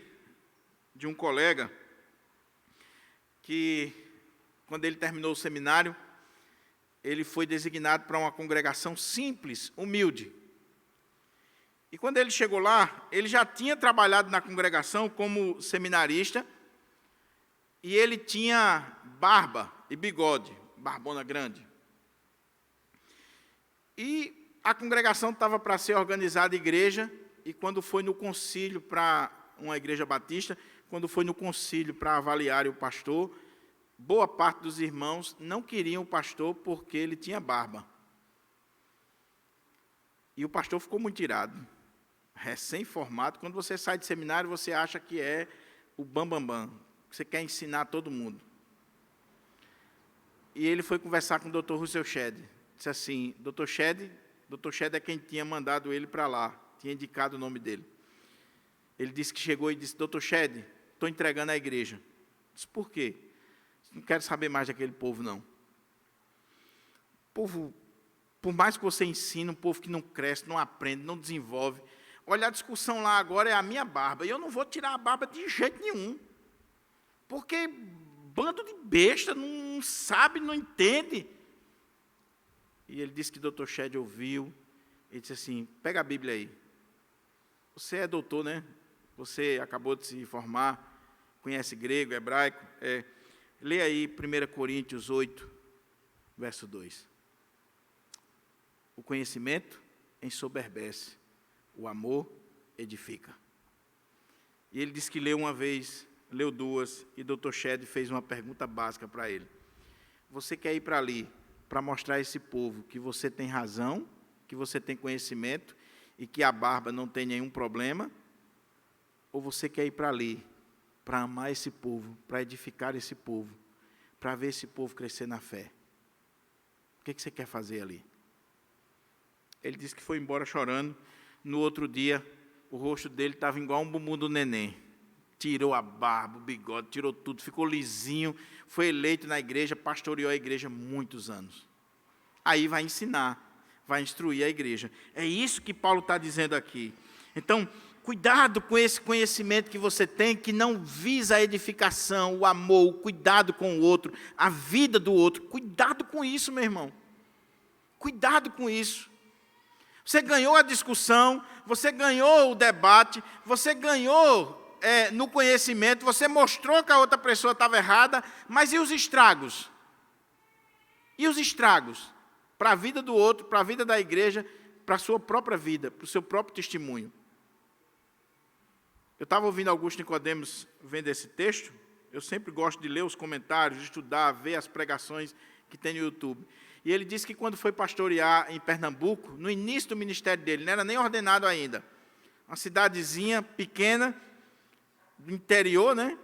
de um colega que, quando ele terminou o seminário, ele foi designado para uma congregação simples, humilde. E quando ele chegou lá, ele já tinha trabalhado na congregação como seminarista, e ele tinha barba e bigode, barbona grande. E a congregação estava para ser organizada igreja, e quando foi no concílio para uma igreja batista, quando foi no concílio para avaliar o pastor, boa parte dos irmãos não queriam o pastor porque ele tinha barba. E o pastor ficou muito irado. Recém-formado, quando você sai de seminário, você acha que é o bambambam, que você quer ensinar todo mundo. E ele foi conversar com o Dr. Russell Shedd. Disse assim, Dr. Shedd é quem tinha mandado ele para lá, tinha indicado o nome dele. Ele disse que chegou e disse, Dr. Shedd, estou entregando a igreja. Disse, por quê? Não quero saber mais daquele povo, não. O povo, por mais que você ensine, um povo que não cresce, não aprende, não desenvolve. Olha, a discussão lá agora é a minha barba. E eu não vou tirar a barba de jeito nenhum. Porque bando de besta, não sabe, não entende. E ele disse que o Dr. Shedd ouviu. Ele disse assim, pega a Bíblia aí. Você é doutor, né? Você acabou de se formar, conhece grego, hebraico. Lê aí 1 Coríntios 8, verso 2. O conhecimento ensoberbece, o amor edifica. E ele disse que leu uma vez, leu duas, e Dr. Shedd fez uma pergunta básica para ele. Você quer ir para ali, para mostrar a esse povo que você tem razão, que você tem conhecimento, e que a barba não tem nenhum problema? Ou você quer ir para ali, para amar esse povo, para edificar esse povo, para ver esse povo crescer na fé? O que você quer fazer ali? Ele disse que foi embora chorando. No outro dia, o rosto dele estava igual um bumbum do neném. Tirou a barba, o bigode, tirou tudo, ficou lisinho, foi eleito na igreja, pastoreou a igreja muitos anos. Aí vai ensinar, vai instruir a igreja. É isso que Paulo está dizendo aqui. Então, cuidado com esse conhecimento que você tem, que não visa a edificação, o amor, o cuidado com o outro, a vida do outro. Cuidado com isso, meu irmão. Cuidado com isso. Você ganhou a discussão, você ganhou o debate, você ganhou no conhecimento, você mostrou que a outra pessoa estava errada, mas e os estragos? E os estragos? Para a vida do outro, para a vida da igreja, para a sua própria vida, para o seu próprio testemunho. Eu estava ouvindo Augusto Nicodemos vendo esse texto, Eu sempre gosto de ler os comentários, de estudar, ver as pregações que tem no YouTube. E ele disse que quando foi pastorear em Pernambuco, no início do ministério dele, não era nem ordenado ainda, uma cidadezinha pequena, do interior, né?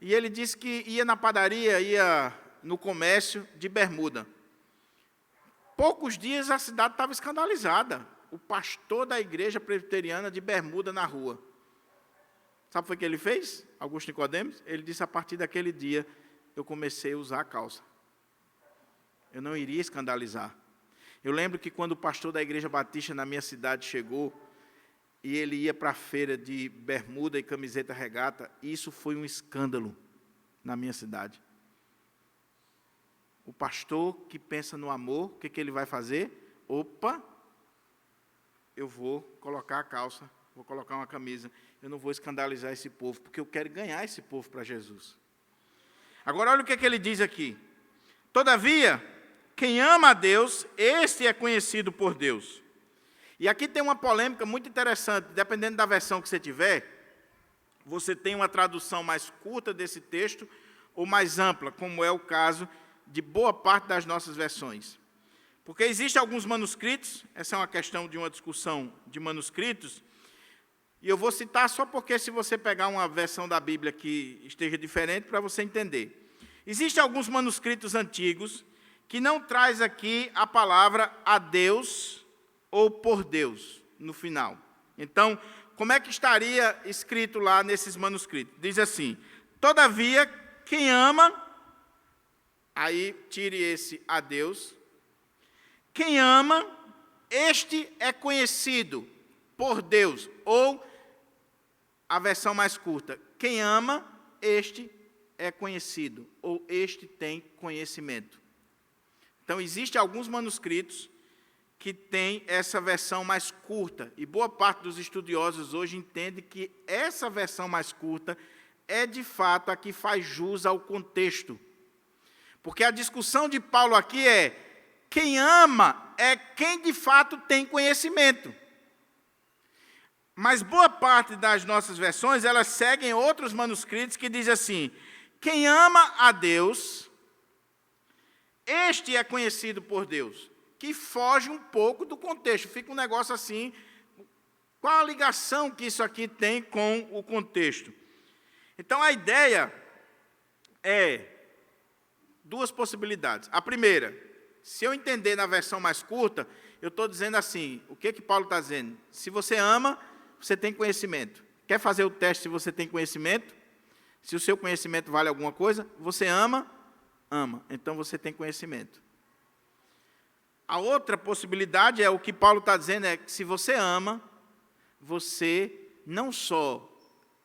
E ele disse que ia na padaria, ia no comércio de bermuda. Poucos dias a cidade estava escandalizada. O pastor da igreja presbiteriana de bermuda na rua. Sabe o que foi que ele fez, Augusto Nicodemos? Ele disse, a partir daquele dia, eu comecei a usar a calça. Eu não iria escandalizar. Eu lembro que quando o pastor da igreja batista na minha cidade chegou, e ele ia para a feira de bermuda e camiseta regata, isso foi um escândalo na minha cidade. O pastor que pensa no amor, o que ele vai fazer? Opa, eu vou colocar a calça, vou colocar uma camisa, eu não vou escandalizar esse povo, porque eu quero ganhar esse povo para Jesus. Agora, olha o que ele diz aqui. Todavia, quem ama a Deus, este é conhecido por Deus. E aqui tem uma polêmica muito interessante, dependendo da versão que você tiver, você tem uma tradução mais curta desse texto, ou mais ampla, como é o caso de boa parte das nossas versões. Porque existem alguns manuscritos, essa é uma questão de uma discussão de manuscritos, e eu vou citar só porque se você pegar uma versão da Bíblia que esteja diferente, para você entender. Existem alguns manuscritos antigos que não traz aqui a palavra a Deus ou por Deus no final. Então, como é que estaria escrito lá nesses manuscritos? Diz assim, todavia, quem ama, aí tire esse a Deus, quem ama, este é conhecido por Deus, ou a versão mais curta, quem ama, este é conhecido, ou este tem conhecimento. Então, existem alguns manuscritos que têm essa versão mais curta, e boa parte dos estudiosos hoje entende que essa versão mais curta é, de fato, a que faz jus ao contexto. Porque a discussão de Paulo aqui é, quem ama é quem, de fato, tem conhecimento. Mas boa parte das nossas versões, elas seguem outros manuscritos que dizem assim, quem ama a Deus, este é conhecido por Deus, que foge um pouco do contexto. Fica um negócio assim, qual a ligação que isso aqui tem com o contexto? Então, a ideia é duas possibilidades. A primeira, se eu entender na versão mais curta, eu estou dizendo assim, o que Paulo está dizendo? Se você ama, você tem conhecimento. Quer fazer o teste se você tem conhecimento? Se o seu conhecimento vale alguma coisa, você ama, então você tem conhecimento. A outra possibilidade é o que Paulo está dizendo, é que se você ama, você não só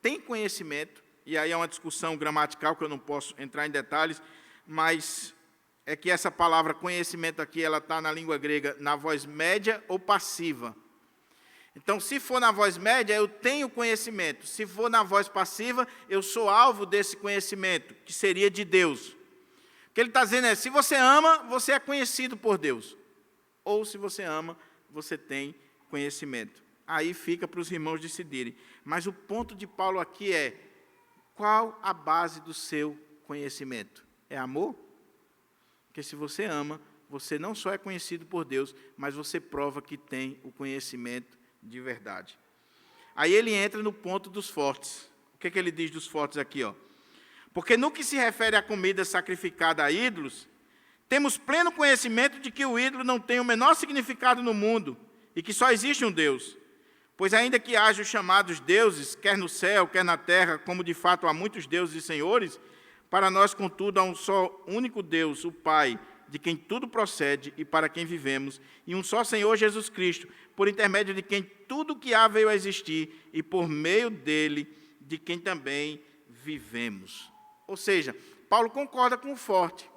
tem conhecimento, e aí é uma discussão gramatical que eu não posso entrar em detalhes, mas é que essa palavra conhecimento aqui, ela está na língua grega na voz média ou passiva. Então, se for na voz média, eu tenho conhecimento. Se for na voz passiva, eu sou alvo desse conhecimento, que seria de Deus. O que ele está dizendo é, se você ama, você é conhecido por Deus. Ou, se você ama, você tem conhecimento. Aí fica para os irmãos decidirem. Mas o ponto de Paulo aqui é, qual a base do seu conhecimento? É amor? Porque se você ama, você não só é conhecido por Deus, mas você prova que tem o conhecimento de verdade. Aí ele entra no ponto dos fortes. O que ele diz dos fortes aqui? Porque no que se refere à comida sacrificada a ídolos, temos pleno conhecimento de que o ídolo não tem o menor significado no mundo e que só existe um Deus. Pois ainda que haja os chamados deuses, quer no céu, quer na terra, como de fato há muitos deuses e senhores, para nós, contudo, há um só único Deus, o Pai, de quem tudo procede e para quem vivemos, e um só Senhor Jesus Cristo, por intermédio de quem tudo que há veio a existir, e por meio dele, de quem também vivemos. Ou seja, Paulo concorda com o forte.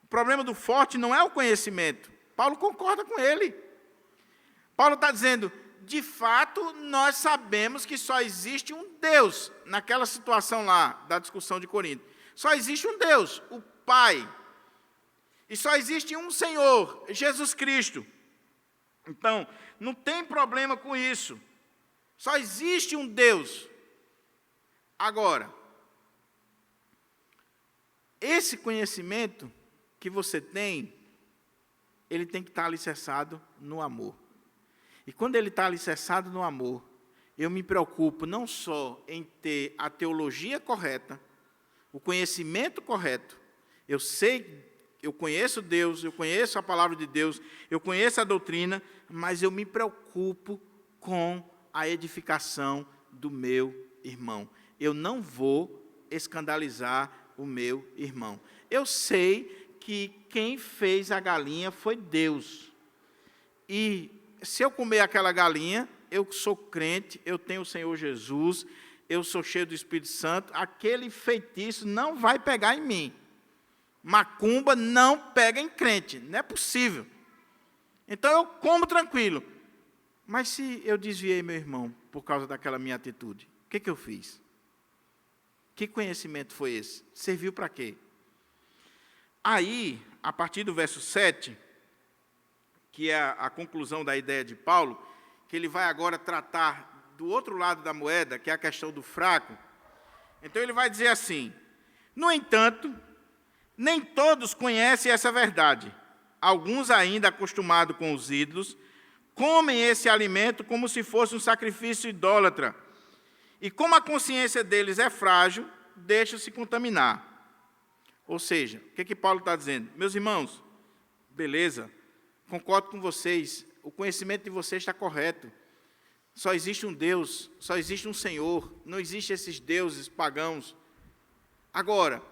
O problema do forte não é o conhecimento. Paulo concorda com ele. Paulo está dizendo, de fato, nós sabemos que só existe um Deus, naquela situação lá, da discussão de Corinto. Só existe um Deus, o Pai. E só existe um Senhor, Jesus Cristo. Então, não tem problema com isso. Só existe um Deus. Agora, esse conhecimento que você tem, ele tem que estar alicerçado no amor. E quando ele está alicerçado no amor, eu me preocupo não só em ter a teologia correta, o conhecimento correto. Eu sei, eu conheço Deus, eu conheço a palavra de Deus, eu conheço a doutrina, mas eu me preocupo com a edificação do meu irmão. Eu não vou escandalizar o meu irmão. Eu sei que quem fez a galinha foi Deus. E se eu comer aquela galinha, eu sou crente, eu tenho o Senhor Jesus, eu sou cheio do Espírito Santo, aquele feitiço não vai pegar em mim. Macumba não pega em crente, não é possível. Então eu como tranquilo. Mas se eu desviei meu irmão por causa daquela minha atitude, o que eu fiz? Que conhecimento foi esse? Serviu para quê? Aí, a partir do verso 7, que é a conclusão da ideia de Paulo, que ele vai agora tratar do outro lado da moeda, que é a questão do fraco. Então ele vai dizer assim: no entanto, nem todos conhecem essa verdade. Alguns, ainda acostumados com os ídolos, comem esse alimento como se fosse um sacrifício idólatra. E como a consciência deles é frágil, deixam-se contaminar. Ou seja, o que Paulo está dizendo? Meus irmãos, beleza, concordo com vocês, o conhecimento de vocês está correto. Só existe um Deus, só existe um Senhor, não existem esses deuses pagãos. Agora,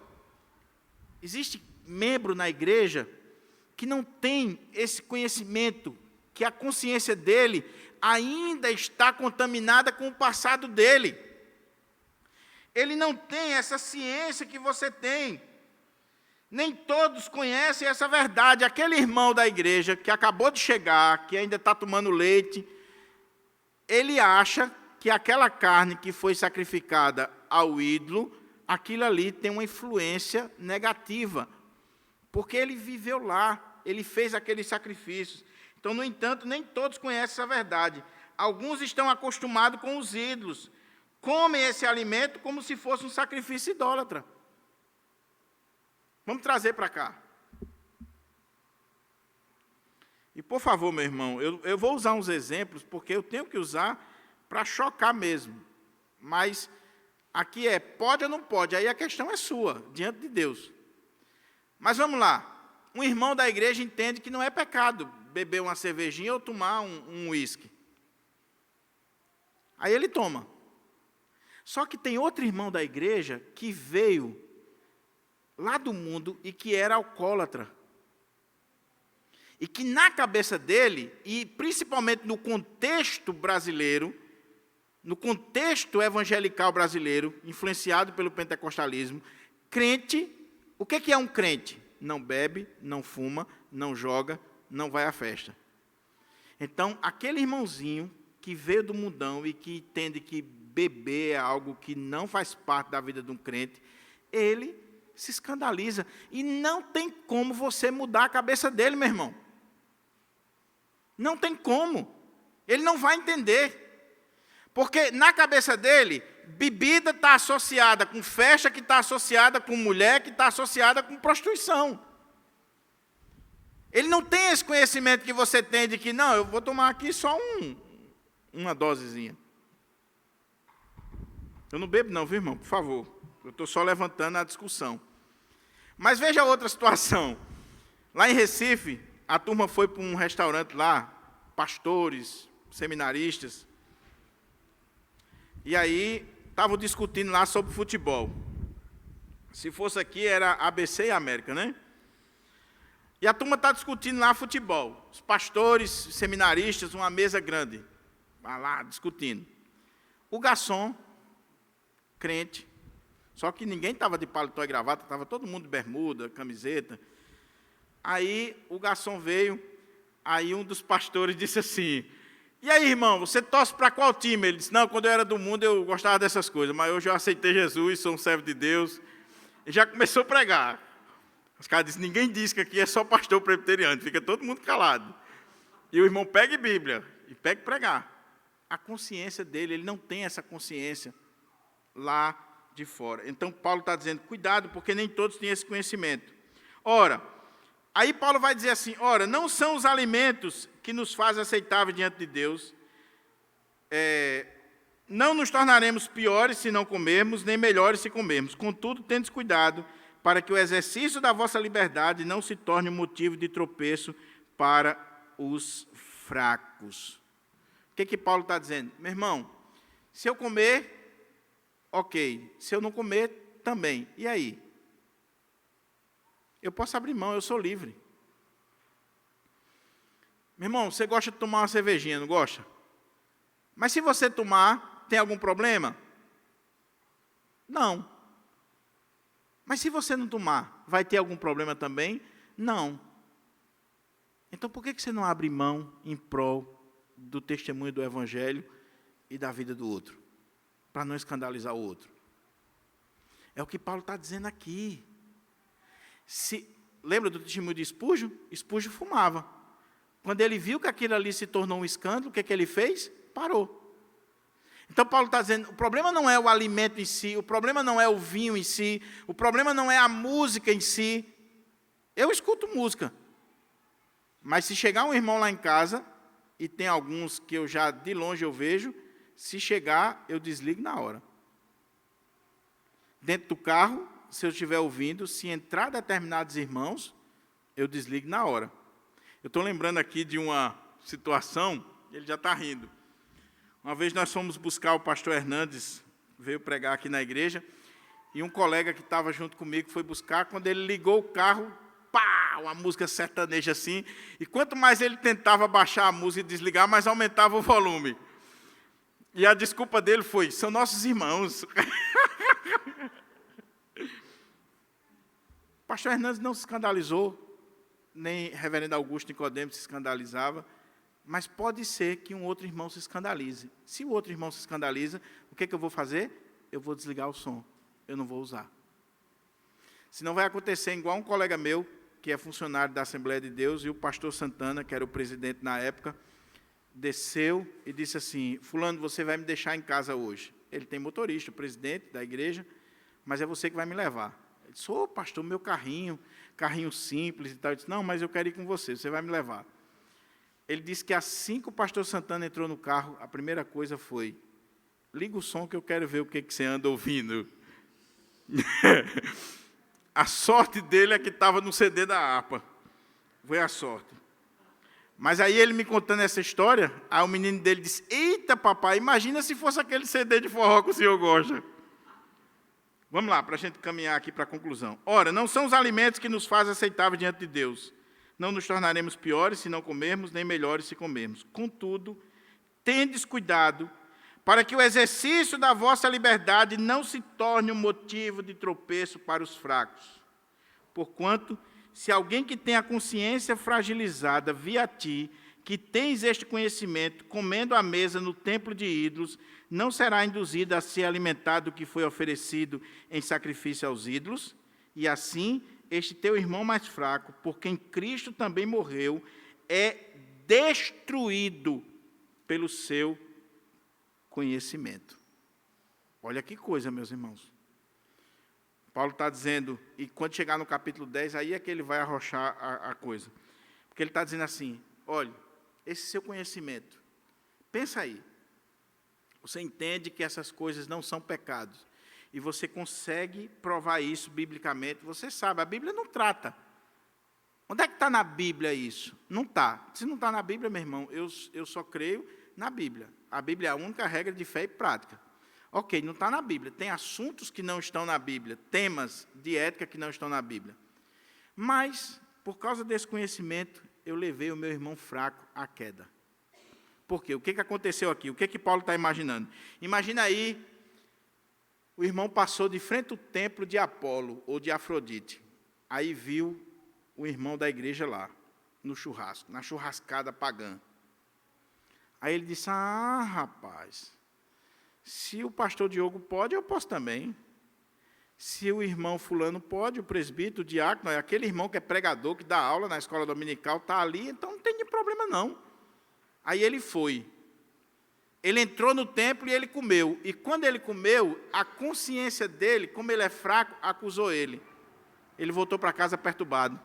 existe membro na igreja que não tem esse conhecimento, que a consciência dele ainda está contaminada com o passado dele. Ele não tem essa ciência que você tem. Nem todos conhecem essa verdade. Aquele irmão da igreja que acabou de chegar, que ainda está tomando leite, ele acha que aquela carne que foi sacrificada ao ídolo, aquilo ali tem uma influência negativa, porque ele viveu lá, ele fez aqueles sacrifícios. Então, no entanto, nem todos conhecem essa verdade. Alguns estão acostumados com os ídolos, comem esse alimento como se fosse um sacrifício idólatra. Vamos trazer para cá. E, por favor, meu irmão, eu vou usar uns exemplos, porque eu tenho que usar para chocar mesmo. Mas aqui é pode ou não pode, aí a questão é sua, diante de Deus. Mas vamos lá. Um irmão da igreja entende que não é pecado beber uma cervejinha ou tomar um uísque. Aí ele toma. Só que tem outro irmão da igreja que veio lá do mundo e que era alcoólatra. E que na cabeça dele, e principalmente no contexto brasileiro, no contexto evangelical brasileiro, influenciado pelo pentecostalismo, crente, o que é um crente? Não bebe, não fuma, não joga, não vai à festa. Então, aquele irmãozinho que veio do mundão e que entende que beber é algo que não faz parte da vida de um crente, ele se escandaliza. E não tem como você mudar a cabeça dele, meu irmão. Não tem como. Ele não vai entender. Porque na cabeça dele, bebida está associada com festa, que está associada com mulher, que está associada com prostituição. Ele não tem esse conhecimento que você tem de que, não, eu vou tomar aqui só uma dosezinha. Eu não bebo não, viu, irmão? Por favor. Eu estou só levantando a discussão. Mas veja outra situação. Lá em Recife, a turma foi para um restaurante lá, pastores, seminaristas, e aí estavam discutindo lá sobre futebol. Se fosse aqui, era ABC e América, né? E a turma está discutindo lá futebol. Os pastores, seminaristas, uma mesa grande, lá discutindo. O garçom, crente, só que ninguém estava de paletó e gravata, estava todo mundo de bermuda, camiseta. Aí o garçom veio, aí um dos pastores disse assim: e aí, irmão, você torce para qual time? Ele disse: não, quando eu era do mundo eu gostava dessas coisas, mas hoje eu aceitei Jesus, sou um servo de Deus. E já começou a pregar. Os caras disseram: ninguém diz que aqui é só pastor presbiteriano, fica todo mundo calado. E o irmão pega Bíblia e pega pregar. A consciência dele, ele não tem essa consciência lá de fora. Então, Paulo está dizendo, cuidado, porque nem todos têm esse conhecimento. Ora, aí Paulo vai dizer assim, ora, não são os alimentos que nos fazem aceitáveis diante de Deus, não nos tornaremos piores se não comermos, nem melhores se comermos. Contudo, tendes cuidado, para que o exercício da vossa liberdade não se torne um motivo de tropeço para os fracos. O que Paulo está dizendo? Meu irmão, se eu comer, ok. Se eu não comer, também. E aí? Eu posso abrir mão, eu sou livre. Meu irmão, você gosta de tomar uma cervejinha, não gosta? Mas se você tomar, tem algum problema? Não. Mas se você não tomar, vai ter algum problema também? Não. Então por que você não abre mão em prol do testemunho do Evangelho e da vida do outro? Para não escandalizar o outro. É o que Paulo está dizendo aqui. Lembra do testemunho de Spurgeon? Spurgeon fumava. Quando ele viu que aquilo ali se tornou um escândalo, o que ele fez? Parou. Então, Paulo está dizendo, o problema não é o alimento em si, o problema não é o vinho em si, o problema não é a música em si. Eu escuto música. Mas se chegar um irmão lá em casa, e tem alguns que eu já de longe eu vejo, se chegar, eu desligo na hora. Dentro do carro, se eu estiver ouvindo, se entrar determinados irmãos, eu desligo na hora. Eu estou lembrando aqui de uma situação, ele já está rindo. Uma vez nós fomos buscar o pastor Hernandes, veio pregar aqui na igreja, e um colega que estava junto comigo foi buscar, quando ele ligou o carro, pá, uma música sertaneja assim, e quanto mais ele tentava baixar a música e desligar, mais aumentava o volume. E a desculpa dele foi, são nossos irmãos. O pastor Hernandes não se escandalizou, nem reverendo Augusto Nicodemo se escandalizava, mas pode ser que um outro irmão se escandalize. Se o outro irmão se escandaliza, o que eu vou fazer? Eu vou desligar o som, eu não vou usar. Senão vai acontecer igual um colega meu, que é funcionário da Assembleia de Deus, e o pastor Santana, que era o presidente na época, desceu e disse assim, fulano, você vai me deixar em casa hoje. Ele tem motorista, o presidente da igreja, mas é você que vai me levar. Ele disse, ô pastor, meu carrinho simples e tal. Eu disse, não, mas eu quero ir com você, você vai me levar. Ele disse que assim que o pastor Santana entrou no carro, a primeira coisa foi, liga o som que eu quero ver o que você anda ouvindo. A sorte dele é que estava no CD da harpa. Foi a sorte. Mas aí ele me contando essa história, aí o menino dele disse, eita papai, imagina se fosse aquele CD de forró que o senhor gosta. Vamos lá, para a gente caminhar aqui para a conclusão. Ora, não são os alimentos que nos fazem aceitáveis diante de Deus. Não nos tornaremos piores se não comermos, nem melhores se comermos. Contudo, tendes cuidado, para que o exercício da vossa liberdade não se torne um motivo de tropeço para os fracos. Porquanto, se alguém que tem a consciência fragilizada via ti, que tens este conhecimento, comendo à mesa no templo de ídolos, não será induzido a ser alimentado do que foi oferecido em sacrifício aos ídolos, e assim este teu irmão mais fraco, por quem Cristo também morreu, é destruído pelo seu conhecimento. Olha que coisa, meus irmãos. Paulo está dizendo, e quando chegar no capítulo 10, aí é que ele vai arrochar a coisa. Porque ele está dizendo assim, olha, esse seu conhecimento, pensa aí, você entende que essas coisas não são pecados, e você consegue provar isso biblicamente, você sabe, a Bíblia não trata. Onde é que está na Bíblia isso? Não está. Se não está na Bíblia, meu irmão, eu só creio na Bíblia. A Bíblia é a única regra de fé e prática. Ok, não está na Bíblia. Tem assuntos que não estão na Bíblia, temas de ética que não estão na Bíblia. Mas, por causa desse conhecimento, eu levei o meu irmão fraco à queda. Por quê? O que aconteceu aqui? O que Paulo está imaginando? Imagina aí, o irmão passou de frente ao templo de Apolo, ou de Afrodite. Aí viu o irmão da igreja lá, no churrasco, na churrascada pagã. Aí ele disse, rapaz, se o pastor Diogo pode, eu posso também. Se o irmão fulano pode, o presbítero, o diácono, aquele irmão que é pregador, que dá aula na escola dominical, está ali, então não tem nenhum problema não. Aí ele foi. Ele entrou no templo e ele comeu. E quando ele comeu, a consciência dele, como ele é fraco, acusou ele. Ele voltou para casa perturbado.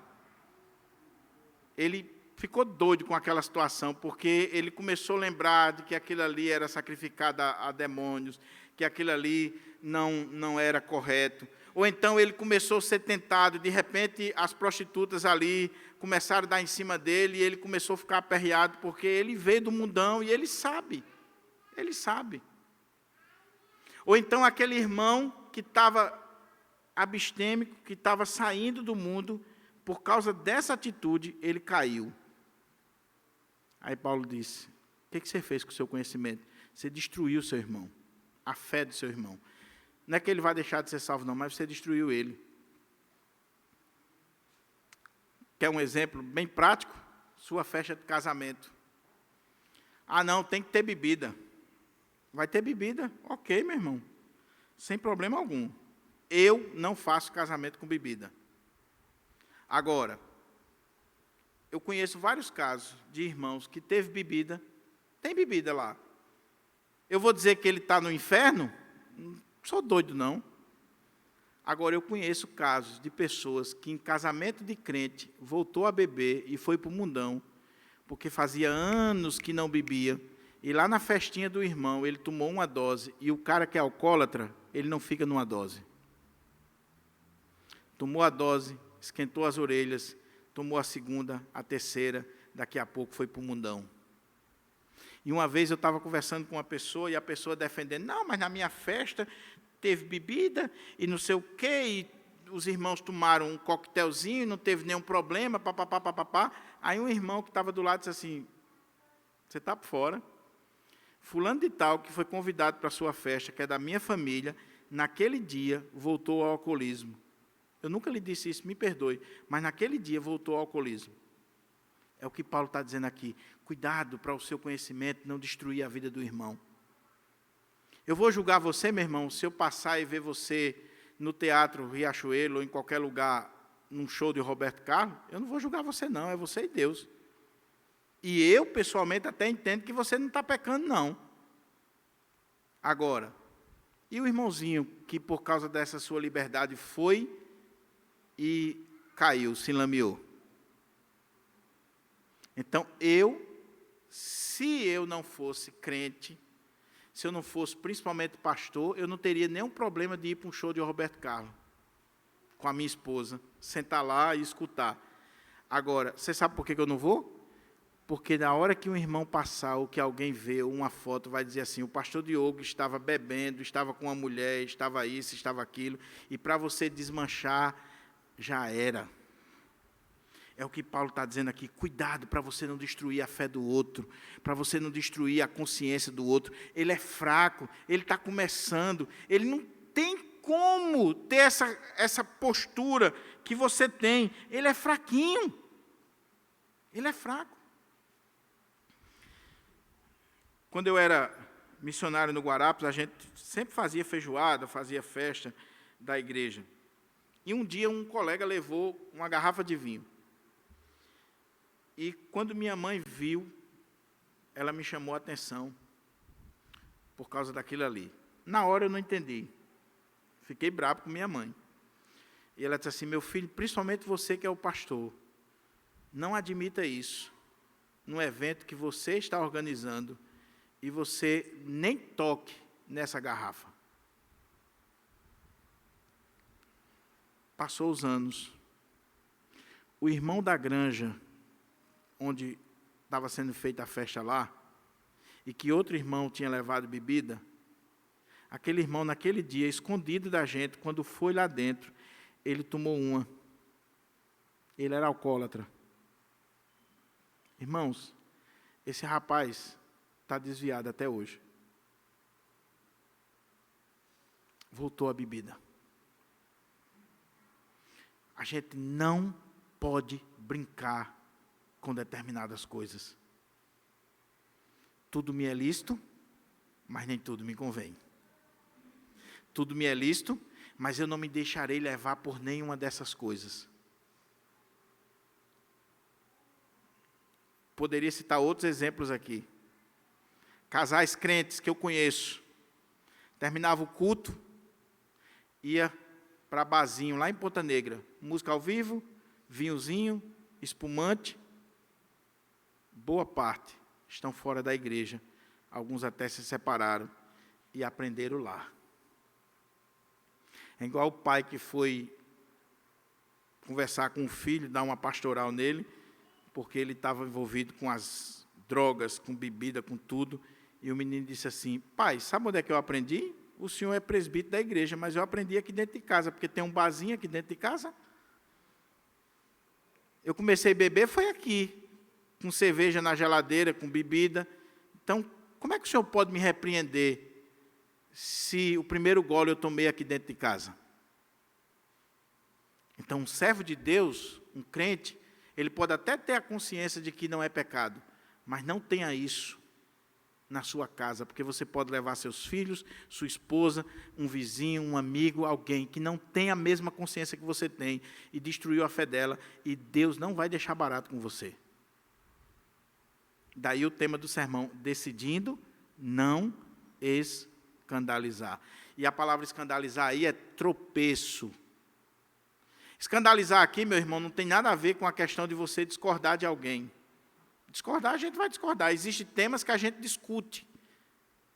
Ele ficou doido com aquela situação, porque ele começou a lembrar de que aquilo ali era sacrificado a demônios, que aquilo ali não era correto. Ou então ele começou a ser tentado, de repente as prostitutas ali começaram a dar em cima dele, e ele começou a ficar aperreado, porque ele veio do mundão e ele sabe. Ele sabe. Ou então aquele irmão que estava abstêmico, que estava saindo do mundo, por causa dessa atitude, ele caiu. Aí Paulo disse, o que você fez com o seu conhecimento? Você destruiu o seu irmão, a fé do seu irmão. Não é que ele vai deixar de ser salvo, não, mas você destruiu ele. Quer um exemplo bem prático? Sua festa de casamento. Ah, não, tem que ter bebida. Vai ter bebida? Ok, meu irmão. Sem problema algum. Eu não faço casamento com bebida. Agora, eu conheço vários casos de irmãos que teve bebida, tem bebida lá. Eu vou dizer que ele está no inferno? Não sou doido, não. Agora, eu conheço casos de pessoas que em casamento de crente voltou a beber e foi para o mundão, porque fazia anos que não bebia, e lá na festinha do irmão, ele tomou uma dose, e o cara que é alcoólatra, ele não fica numa dose. Tomou a dose, esquentou as orelhas, tomou a segunda, a terceira, daqui a pouco foi para o mundão. E uma vez eu estava conversando com uma pessoa, e a pessoa defendendo, não, mas na minha festa teve bebida, e não sei o quê, e os irmãos tomaram um coquetelzinho, não teve nenhum problema, papapá, papapá. Aí um irmão que estava do lado disse assim, você está por fora. Fulano de tal, que foi convidado para a sua festa, que é da minha família, naquele dia voltou ao alcoolismo. Eu nunca lhe disse isso, me perdoe, mas naquele dia voltou ao alcoolismo. É o que Paulo está dizendo aqui. Cuidado para o seu conhecimento não destruir a vida do irmão. Eu vou julgar você, meu irmão, se eu passar e ver você no Teatro Riachuelo ou em qualquer lugar, num show de Roberto Carlos, eu não vou julgar você não, é você e Deus. E eu, pessoalmente, até entendo que você não está pecando, não. Agora, e o irmãozinho que, por causa dessa sua liberdade, foi e caiu, se lameou? Então, se eu não fosse crente, se eu não fosse principalmente pastor, eu não teria nenhum problema de ir para um show de Roberto Carlos, com a minha esposa, sentar lá e escutar. Agora, você sabe por que eu não vou? Porque na hora que um irmão passar, ou que alguém vê uma foto, vai dizer assim, o pastor Diogo estava bebendo, estava com uma mulher, estava isso, estava aquilo, e para você desmanchar, já era. É o que Paulo está dizendo aqui, cuidado para você não destruir a fé do outro, para você não destruir a consciência do outro. Ele é fraco, ele está começando, ele não tem como ter essa postura que você tem. Ele é fraquinho, ele é fraco. Quando eu era missionário no Guarapes, a gente sempre fazia feijoada, fazia festa da igreja. E um dia um colega levou uma garrafa de vinho. E quando minha mãe viu, ela me chamou a atenção por causa daquilo ali. Na hora eu não entendi. Fiquei bravo com minha mãe. E ela disse assim, meu filho, principalmente você que é o pastor, não admita isso num evento que você está organizando e você nem toque nessa garrafa. Passou os anos. O irmão da granja, onde estava sendo feita a festa lá, e que outro irmão tinha levado bebida, aquele irmão, naquele dia, escondido da gente, quando foi lá dentro, ele tomou uma. Ele era alcoólatra. Irmãos, esse rapaz está desviado até hoje. Voltou à bebida. A gente não pode brincar com determinadas coisas. Tudo me é lícito, mas nem tudo me convém. Tudo me é lícito, mas eu não me deixarei levar por nenhuma dessas coisas. Poderia citar outros exemplos aqui. casais crentes que eu conheço, terminava o culto, ia para barzinho lá em Ponta Negra, música ao vivo, vinhozinho, espumante. Boa parte estão fora da igreja, alguns até se separaram e aprenderam lá. É igual o pai que foi conversar com o filho, dar uma pastoral nele, porque ele estava envolvido com as drogas, com bebida, com tudo, e o menino disse assim: pai, sabe onde é que eu aprendi? O senhor é presbítero da igreja, mas eu aprendi aqui dentro de casa, porque tem um barzinho aqui dentro de casa. Eu comecei a beber, foi aqui, com cerveja na geladeira, com bebida. Então, como é que o senhor pode me repreender se o primeiro gole eu tomei aqui dentro de casa? Então, um servo de Deus, um crente, ele pode até ter a consciência de que não é pecado, mas não tenha isso na sua casa, porque você pode levar seus filhos, sua esposa, um vizinho, um amigo, alguém que não tem a mesma consciência que você tem e destruiu a fé dela, e Deus não vai deixar barato com você. Daí o tema do sermão: decidindo não escandalizar. E a palavra escandalizar aí é tropeço. Escandalizar aqui, meu irmão, não tem nada a ver com a questão de você discordar de alguém. Discordar, a gente vai discordar. Existem temas que a gente discute.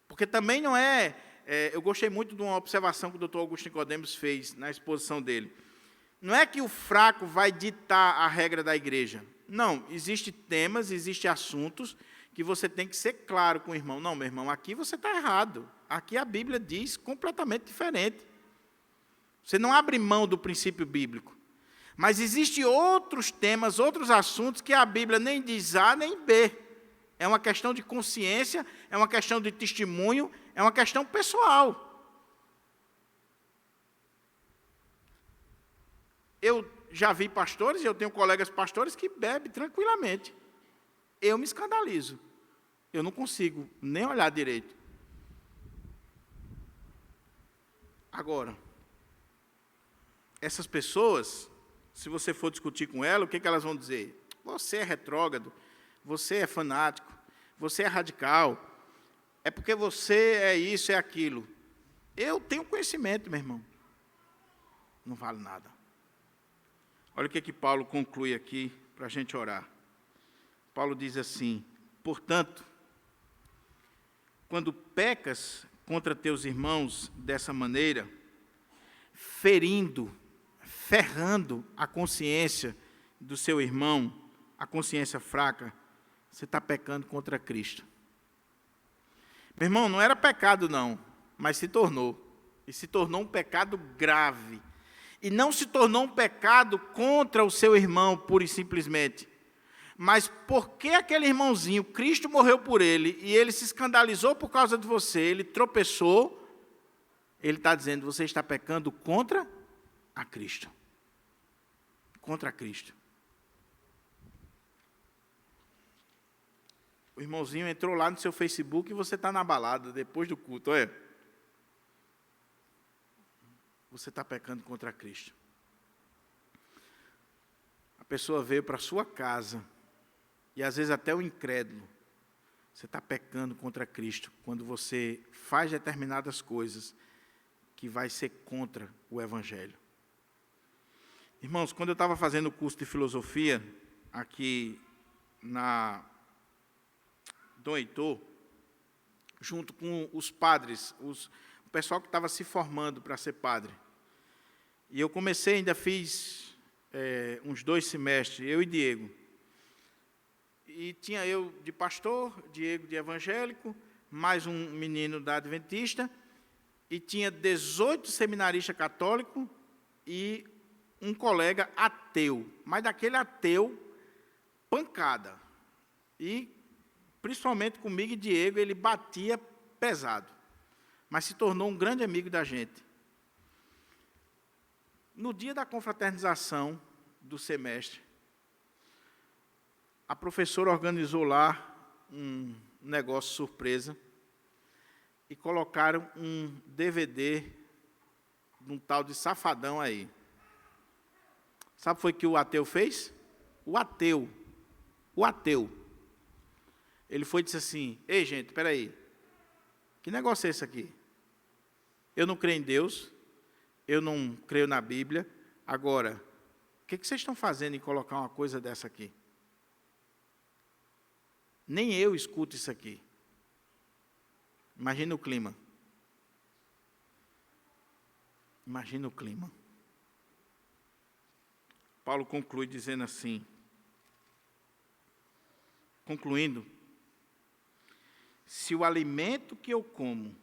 Porque também não eu gostei muito de uma observação que o Dr. Augusto Nicodemos fez na exposição dele. Não é que o fraco vai ditar a regra da igreja. Não, existem temas, existem assuntos que você tem que ser claro com o irmão. Não, meu irmão, aqui você está errado. Aqui a Bíblia diz completamente diferente. Você não abre mão do princípio bíblico. Mas existem outros temas, outros assuntos que a Bíblia nem diz A nem B. É uma questão de consciência, é uma questão de testemunho, é uma questão pessoal. Eu já vi pastores, eu tenho colegas pastores que bebem tranquilamente. Eu me escandalizo. Eu não consigo nem olhar direito. Agora, essas pessoas, se você for discutir com elas, o que elas vão dizer? Você é retrógrado, você é fanático, você é radical, é porque você é isso, é aquilo. Eu tenho conhecimento, meu irmão. Não vale nada. Olha o que Paulo conclui aqui, para a gente orar. Paulo diz assim: portanto, quando pecas contra teus irmãos dessa maneira, ferrando a consciência do seu irmão, a consciência fraca, você está pecando contra Cristo. Meu irmão, não era pecado não, mas se tornou. E se tornou um pecado grave. E não se tornou um pecado contra o seu irmão, pura e simplesmente. Mas porque aquele irmãozinho, Cristo morreu por ele, e ele se escandalizou por causa de você, ele tropeçou, ele está dizendo: você está pecando contra a Cristo. Contra Cristo. O irmãozinho entrou lá no seu Facebook e você está na balada depois do culto, olha. Você está pecando contra Cristo. A pessoa veio para a sua casa, e às vezes até o incrédulo, você está pecando contra Cristo, quando você faz determinadas coisas que vai ser contra o Evangelho. Irmãos, quando eu estava fazendo o curso de filosofia, aqui na Dom Heitor, junto com os padres, o pessoal que estava se formando para ser padre. E eu comecei, ainda fiz uns 2 semestres, eu e Diego. E tinha eu de pastor, Diego de evangélico, mais um menino da adventista, e tinha 18 seminaristas católicos e um colega ateu, mas daquele ateu pancada. E, principalmente comigo e Diego, ele batia pesado, mas se tornou um grande amigo da gente. No dia da confraternização do semestre, a professora organizou lá um negócio surpresa e colocaram um DVD de um tal de Safadão aí. Sabe o que foi que o ateu fez? O ateu. Ele foi e disse assim: ei, gente, espera aí, Que negócio é esse aqui? Eu não creio em Deus, eu não creio na Bíblia. Agora, o que vocês estão fazendo em colocar uma coisa dessa aqui? Nem eu escuto isso aqui. Imagina o clima. Imagina o clima. Paulo conclui dizendo assim, concluindo, se o alimento que eu como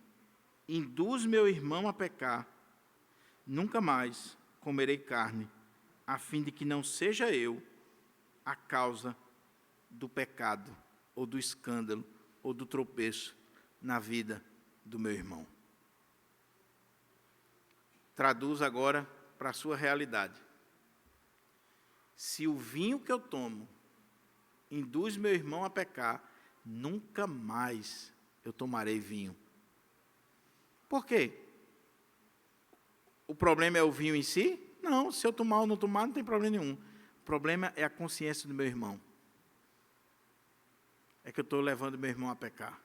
induz meu irmão a pecar, nunca mais comerei carne, a fim de que não seja eu a causa do pecado, ou do escândalo, ou do tropeço na vida do meu irmão. Traduz agora para a sua realidade. Se o vinho que eu tomo induz meu irmão a pecar, nunca mais eu tomarei vinho. Por quê? O problema é o vinho em si? Não, se eu tomar ou não tomar, não tem problema nenhum. O problema é a consciência do meu irmão. É que eu estou levando meu irmão a pecar.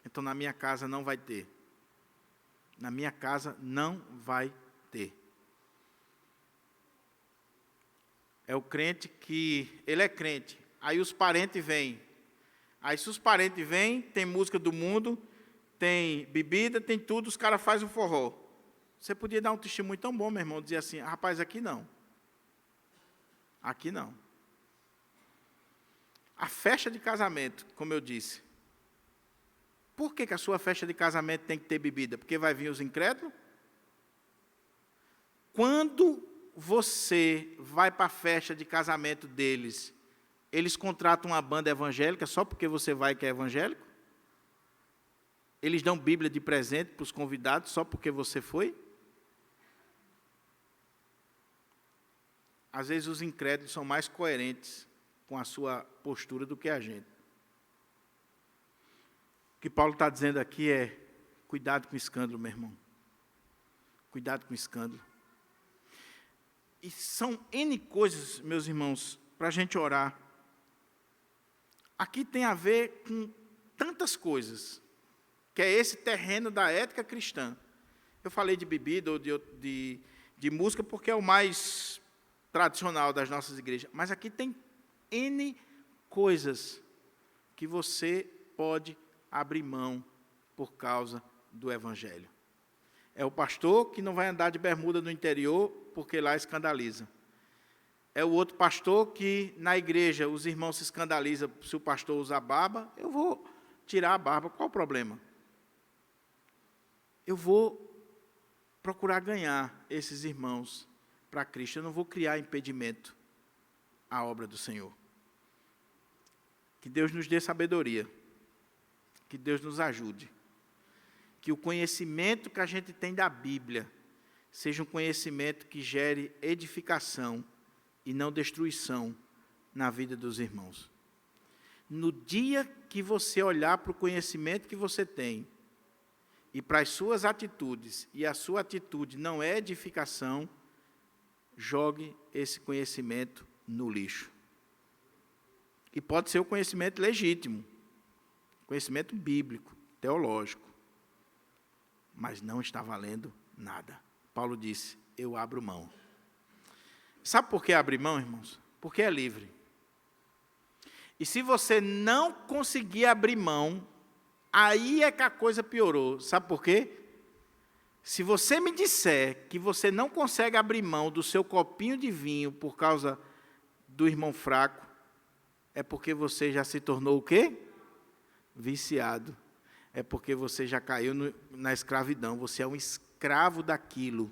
Então, na minha casa não vai ter. Na minha casa não vai ter. É o crente que, ele é crente, aí os parentes vêm. Aí se os parentes vêm, tem música do mundo, tem bebida, tem tudo, os caras fazem o forró. Você podia dar um testemunho tão bom, meu irmão, dizer assim, rapaz, aqui não. Aqui não. A festa de casamento, como eu disse. Por que a sua festa de casamento tem que ter bebida? Porque vai vir os incrédulos? Quando você vai para a festa de casamento deles, eles contratam uma banda evangélica só porque você vai que é evangélico? Eles dão Bíblia de presente para os convidados só porque você foi? Às vezes os incrédulos são mais coerentes com a sua postura do que a gente. O que Paulo está dizendo aqui é, cuidado com o escândalo, meu irmão. Cuidado com o escândalo. E são N coisas, meus irmãos, para a gente orar. Aqui tem a ver com tantas coisas, que é esse terreno da ética cristã. Eu falei de bebida ou de música porque é o mais tradicional das nossas igrejas. Mas aqui tem N coisas que você pode abrir mão por causa do Evangelho. É o pastor que não vai andar de bermuda no interior porque lá escandaliza. É o outro pastor que na igreja os irmãos se escandalizam se o pastor usar barba. Eu vou tirar a barba, qual o problema? Eu vou procurar ganhar esses irmãos para Cristo. Eu não vou criar impedimento à obra do Senhor. Que Deus nos dê sabedoria. Que Deus nos ajude. Que o conhecimento que a gente tem da Bíblia seja um conhecimento que gere edificação e não destruição na vida dos irmãos. No dia que você olhar para o conhecimento que você tem e para as suas atitudes, e a sua atitude não é edificação, jogue esse conhecimento no lixo. E pode ser o conhecimento legítimo, conhecimento bíblico, teológico, mas não está valendo nada. Paulo disse, eu abro mão. Sabe por que abre mão, irmãos? Porque é livre. E se você não conseguir abrir mão, aí é que a coisa piorou. Sabe por quê? Se você me disser que você não consegue abrir mão do seu copinho de vinho por causa do irmão fraco, é porque você já se tornou o quê? Viciado. É porque você já caiu na escravidão. Você é um escravo daquilo.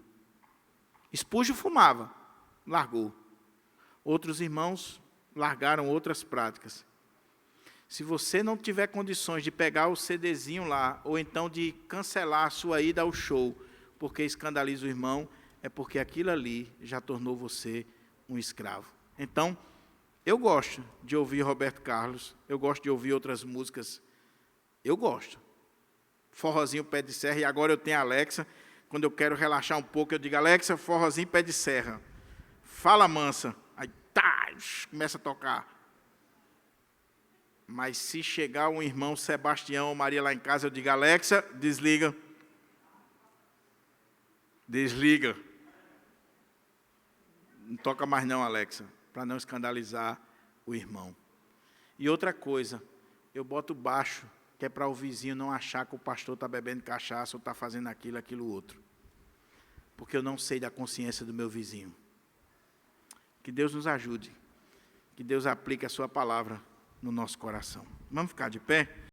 Spurgeon fumava, largou. Outros irmãos largaram outras práticas. Se você não tiver condições de pegar o CDzinho lá, ou então de cancelar a sua ida ao show, porque escandaliza o irmão, é porque aquilo ali já tornou você um escravo. Então, eu gosto de ouvir Roberto Carlos, eu gosto de ouvir outras músicas, eu gosto. Forrozinho pé de serra, e agora eu tenho a Alexa, quando eu quero relaxar um pouco, eu digo, Alexa, forrozinho pé de serra. Fala mansa. Aí, tá, começa a tocar. Mas se chegar um irmão Sebastião ou Maria lá em casa, eu digo, Alexa, desliga. Desliga. Não toca mais não, Alexa, para não escandalizar o irmão. E outra coisa, eu boto baixo, que é para o vizinho não achar que o pastor está bebendo cachaça ou está fazendo aquilo outro. Porque eu não sei da consciência do meu vizinho. Que Deus nos ajude. Que Deus aplique a sua palavra no nosso coração. Vamos ficar de pé?